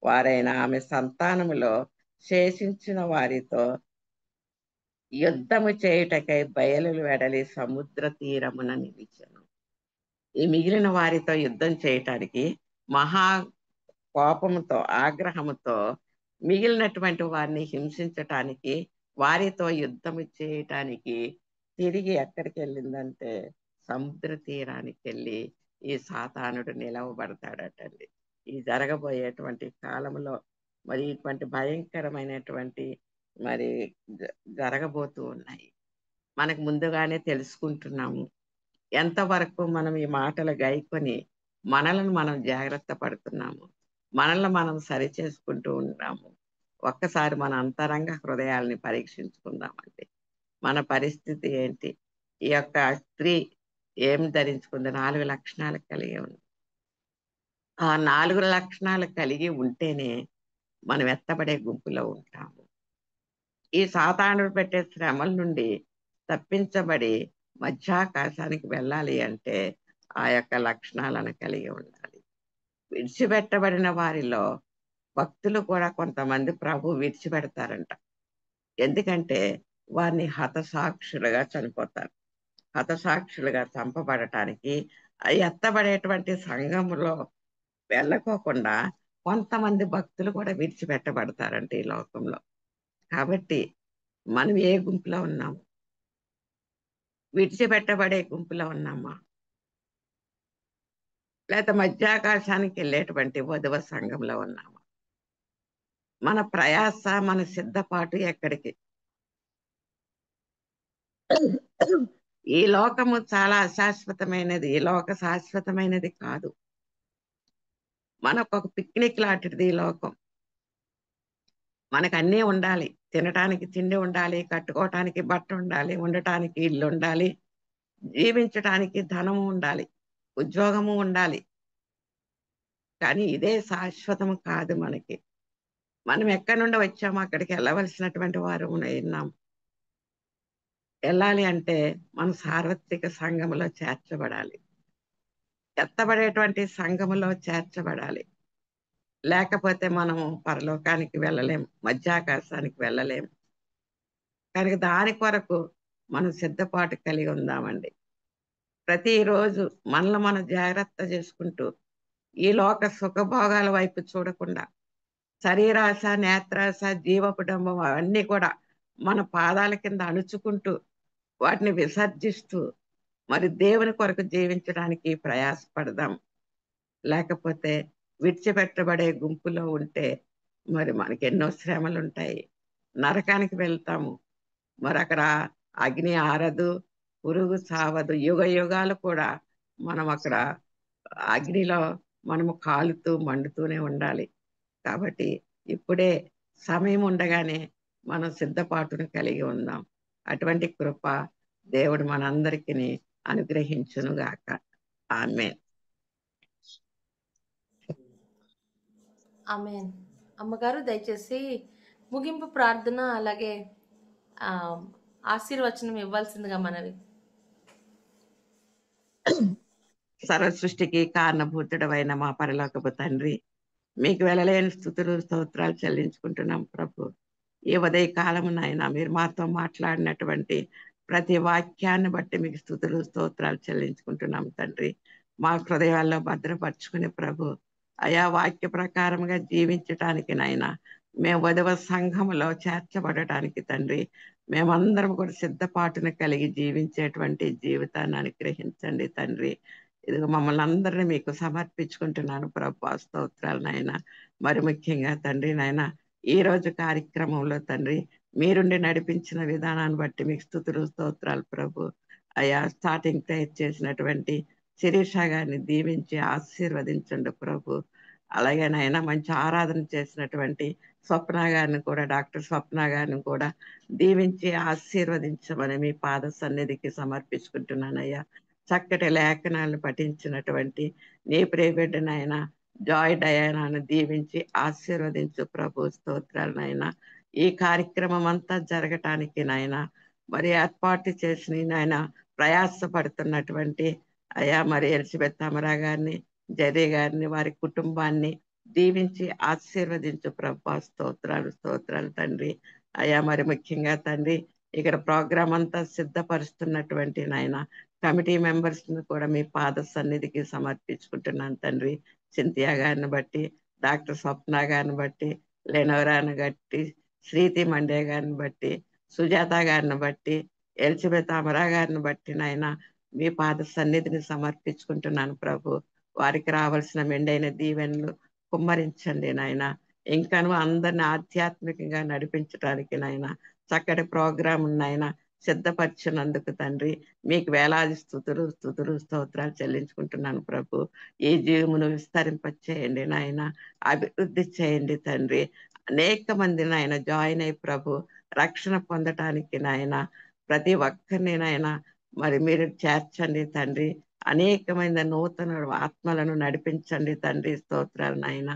వారైన ఆమె సంతానములో శేషించిన వారితో యుద్ధము చేయుటకై బయలు వెడలి సముద్ర తీరమున నిలిచెను. ఈ మిగిలిన వారితో యుద్ధం చేయటానికి మహా కోపముతో ఆగ్రహముతో మిగిలినటువంటి వారిని హింసించటానికి వారితో యుద్ధము చేయటానికి తిరిగి ఎక్కడికి వెళ్ళిందంటే సముద్ర తీరానికి వెళ్ళి ఈ సాతానుడు నిలవబడతాడటండి. ఈ జరగబోయేటువంటి కాలంలో మరి ఇటువంటి భయంకరమైనటువంటి మరి జరగబోతూ ఉన్నాయి. మనకు ముందుగానే తెలుసుకుంటున్నాము. ఎంతవరకు మనం ఈ మాటలు గైకొని మనలను మనం జాగ్రత్త పడుతున్నాము, మనల్ని మనం సరి చేసుకుంటూ ఉన్నాము. ఒక్కసారి మన అంతరంగ హృదయాల్ని పరీక్షించుకుందామండి. మన పరిస్థితి ఏంటి? ఈ యొక్క స్త్రీ ఏం ధరించుకుంది? 4 లక్షణాలు కలిగి ఉంది. ఆ 4 లక్షణాలు కలిగి ఉంటేనే మనం ఎత్తబడే గుంపులో ఉంటాము. ఈ సాతానుడు పెట్టే శ్రమల నుండి తప్పించబడి మధ్యాకాశానికి వెళ్ళాలి అంటే ఆ యొక్క లక్షణాలను కలిగి ఉండాలి. విడిచిపెట్టబడిన వారిలో భక్తులు కూడా కొంతమంది ప్రభు విడిచిపెడతారంట. ఎందుకంటే వారిని హతసాక్షులుగా చనిపోతారు. హతసాక్షులుగా చంపబడటానికి ఎత్తబడేటువంటి సంఘములో వెళ్ళకోకుండా కొంతమంది భక్తులు కూడా విడిచిపెట్టబడతారంట ఈ లోకంలో. కాబట్టి మనం ఏ గుంపులో ఉన్నాము? విడిచిపెట్టబడే గుంపులో ఉన్నామా, లేక మధ్యాకాశానికి వెళ్ళేటువంటి వధువ సంఘంలో ఉన్నామా? మన ప్రయాస, మన సిద్ధపాటు ఎక్కడికి? ఈ లోకము చాలా అశాశ్వతమైనది, ఈ లోక శాశ్వతమైనది కాదు. మనకు ఒక పిక్నిక్ లాంటిది ఈ లోకం. మనకు అన్నీ ఉండాలి. తినటానికి తిండి ఉండాలి, కట్టుకోవటానికి బట్ట ఉండాలి, ఉండటానికి ఇల్లు ఉండాలి, జీవించటానికి ధనము ఉండాలి, ఉద్యోగము ఉండాలి. కానీ ఇదే శాశ్వతము కాదు మనకి. మనం ఎక్కడి నుండి వచ్చామో అక్కడికి వెళ్ళవలసినటువంటి వారు ఉన్నాం. వెళ్ళాలి అంటే మనం సార్వత్రిక సంఘములో చేర్చబడాలి, ఎత్తబడేటువంటి సంఘములో చేర్చబడాలి. లేకపోతే మనము పరలోకానికి వెళ్ళలేం, మధ్యాకాశానికి వెళ్ళలేం. కనుక దాని కొరకు మనం సిద్ధపాటు కలిగి ఉందామండి. ప్రతిరోజు మనల్ని మనం జాగ్రత్త చేసుకుంటూ ఈ లోక సుఖభోగాల వైపు చూడకుండా శరీరాశ, నేత్రాశ, జీవపుడంబం అవన్నీ కూడా మన పాదాల కింద అణుచుకుంటూ వాటిని విసర్జిస్తూ మరి దేవుని కొరకు జీవించడానికి ప్రయాసపడదాం. లేకపోతే విడిచిపెట్టబడే గుంపులో ఉంటే మరి మనకి ఎన్నో శ్రమలు ఉంటాయి, నరకానికి వెళ్తాము. మరి అక్కడ అగ్ని ఆరదు, పురుగు సావదు, యుగ యుగాలు కూడా మనం అక్కడ అగ్నిలో మనము కాలుతూ మండుతూనే ఉండాలి. కాబట్టి ఇప్పుడే సమయం ఉండగానే మనం సిద్ధపాటును కలిగి ఉందాం. అటువంటి కృప దేవుడు మనందరికీ అనుగ్రహించునుగాక. ఆమేన్. ఆమేన్. అమ్మగారు దయచేసి ముగింపు ప్రార్థన అలాగే ఆశీర్వచనం ఇవ్వాల్సిందిగా మనవి. సర్వ సృష్టికి కారణభూతుడమైన మా పరలోకపు తండ్రి, మీకు వెళ్ళలేని స్తుతులు స్తోత్రాలు చెల్లించుకుంటున్నాం ప్రభు. ఈ ఉదయ కాలమునైనా మీరు మాతో మాట్లాడినటువంటి ప్రతి వాక్యాన్ని బట్టి మీకు స్తుతులు స్తోత్రాలు చెల్లించుకుంటున్నాం తండ్రి. మా హృదయాల్లో భద్రపరుచుకునే ప్రభు, అయా వాక్య ప్రకారంగా జీవించటానికి నైనా మేము వధువ సంఘములో చేర్చబడటానికి తండ్రి, మేమందరం కూడా సిద్ధపాటును కలిగి జీవించేటువంటి జీవితాన్ని అనుగ్రహించండి తండ్రి. ఇదిగో మమ్మల్ని అందరినీ మీకు సమర్పించుకుంటున్నాను ప్రభు. స్తోత్రాలు నాయన. మరి ముఖ్యంగా తండ్రి నాయన ఈ రోజు కార్యక్రమంలో తండ్రి మీరుండి నడిపించిన విధానాన్ని బట్టి మీకు స్తుతులు స్తోత్రాలు ప్రభు. అయా స్టార్టింగ్ ప్రేయర్ చేసినటువంటి శిరీష గారిని దీవించి ఆశీర్వదించండి ప్రభు. అలాగే నాయన మంచి ఆరాధన చేసినటువంటి స్వప్న గారిని కూడా, డాక్టర్ స్వప్న గారిని కూడా దీవించి ఆశీర్వదించమని మీ పాద సన్నిధికి సమర్పించుకుంటున్నానయ్యా. చక్కటి లేఖనాలను పఠించినటువంటి నీ ప్రియబిడ్డనైనా జాయ్ డయానాను దీవించి ఆశీర్వదించు ప్రభు. స్తోత్రాలు నాయన. ఈ కార్యక్రమం అంతా జరగటానికి నాయన మరి ఏర్పాటు చేసి నాయన ప్రయాసపడుతున్నటువంటి అయ్యా మరి ఎలిజబెత్ అమరా గారిని, జరీ గారిని, వారి కుటుంబాన్ని దీవించి ఆశీర్వదించు ప్రభు. స్తోత్రాలు స్తోత్రాలు తండ్రి. అయ్యా మరి ముఖ్యంగా తండ్రి ఇక్కడ ప్రోగ్రాం అంతా సిద్ధపరుస్తున్నటువంటి నాయన కమిటీ మెంబర్స్ కూడా మీ పాద సన్నిధికి సమర్పించుకుంటున్నాను తండ్రి. సింతియా గారిని బట్టి, డాక్టర్ స్వప్న గారిని బట్టి, లెనోరాను బట్టి, శ్రీతి మండే గారిని బట్టి, సుజాత గారిని బట్టి, ఎలిజబెత్ అమరా గారిని బట్టి నాయన మీ పాద సన్నిధిని సమర్పించుకుంటున్నాను ప్రభు. వారికి రావాల్సిన మెండైన దీవెనలు కుమ్మరించండి నాయన. ఇంకాను అందరిని ఆధ్యాత్మికంగా నడిపించడానికి నాయన చక్కటి ప్రోగ్రాం నాయన సిద్ధపరిచినందుకు తండ్రి మీకు వేలాది స్తోత్రాలు చెల్లించుకుంటున్నాను ప్రభు. ఈ జీవమును విస్తరింపచేయండి నాయన, అభివృద్ధి చేయండి తండ్రి. అనేక మంది నాయన జాయిన్ అయ్యి ప్రభు రక్షణ పొందటానికి నాయన ప్రతి ఒక్కరిని నాయన మరి మీరు చేర్చండి తండ్రి. అనేకమైన నూతన ఆత్మలను నడిపించండి తండ్రి. స్తోత్రాలు నాయన.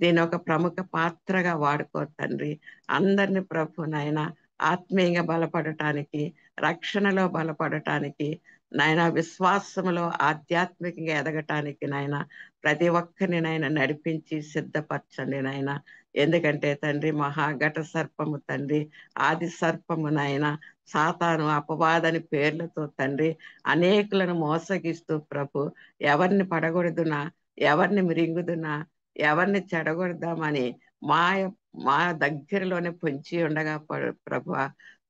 దీని ఒక ప్రముఖ పాత్రగా వాడుకో తండ్రి. అందరిని ప్రభు నాయన ఆత్మీయంగా బలపడటానికి, రక్షణలో బలపడటానికి నాయన, విశ్వాసములో ఆధ్యాత్మికంగా ఎదగటానికి నాయన ప్రతి ఒక్కరిని నాయన నడిపించి సిద్ధపరచండి నాయన. ఎందుకంటే తండ్రి మహాఘట సర్పము తండ్రి, ఆది సర్పము నాయన, సాతాను అపవాదని పేర్లతో తండ్రి అనేకులను మోసగిస్తూ ప్రభు ఎవరిని పడగొడుదునా, ఎవరిని మిరింగుదునా, ఎవరిని చెడగొడదామని మా దగ్గరలోనే పొంచి ఉండగా ప్రభు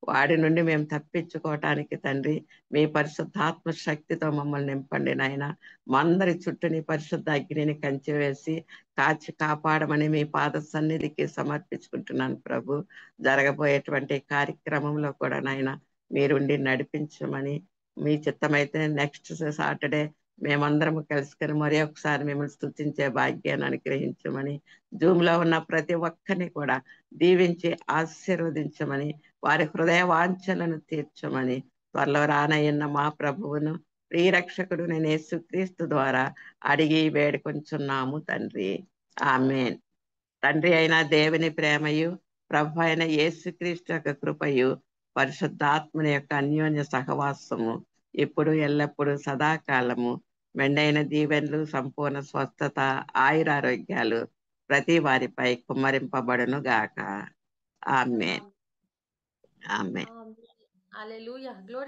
వాడి నుండి మేము తప్పించుకోవటానికి తండ్రి మీ పరిశుద్ధాత్మ శక్తితో మమ్మల్ని నింపండి నాయన. మా అందరి చుట్టూ నీ పరిశుద్ధ అగ్నిని కంచె వేసి కాచి కాపాడమని మీ పాద సన్నిధికి సమర్పించుకుంటున్నాను ప్రభు. జరగబోయేటువంటి కార్యక్రమంలో కూడా నాయన మీరుండి నడిపించమని, మీ చిత్తమైతే నెక్స్ట్ సాటర్డే మేమందరం కలుసుకొని మరి ఒకసారి మిమ్మల్ని స్తుతించే భాగ్యాన్ని అనుగ్రహించమని, జూమ్ లో ఉన్న ప్రతి ఒక్కరిని కూడా దీవించి ఆశీర్వదించమని, వారి హృదయ వాంఛలను తీర్చమని త్వరలో రానయ్యన్న మా ప్రభువును ప్రియరక్షకుడు నేను యేసుక్రీస్తు ద్వారా అడిగి వేడుకొంచున్నాము తండ్రి. ఆమేన్. తండ్రి అయిన దేవుని ప్రేమయు, ప్రభు అయిన యేసుక్రీస్తు యొక్క కృపయు, పరిశుద్ధాత్మని యొక్క అన్యోన్య సహవాసము ఇప్పుడు ఎల్లప్పుడూ సదాకాలము మెండైన దీవెనలు, సంపూర్ణ స్వస్థత, ఆయురారోగ్యాలు ప్రతి వారిపై కుమ్మరింపబడును గాక. ఆమేన్. ఆమేన్. Hallelujah. Glory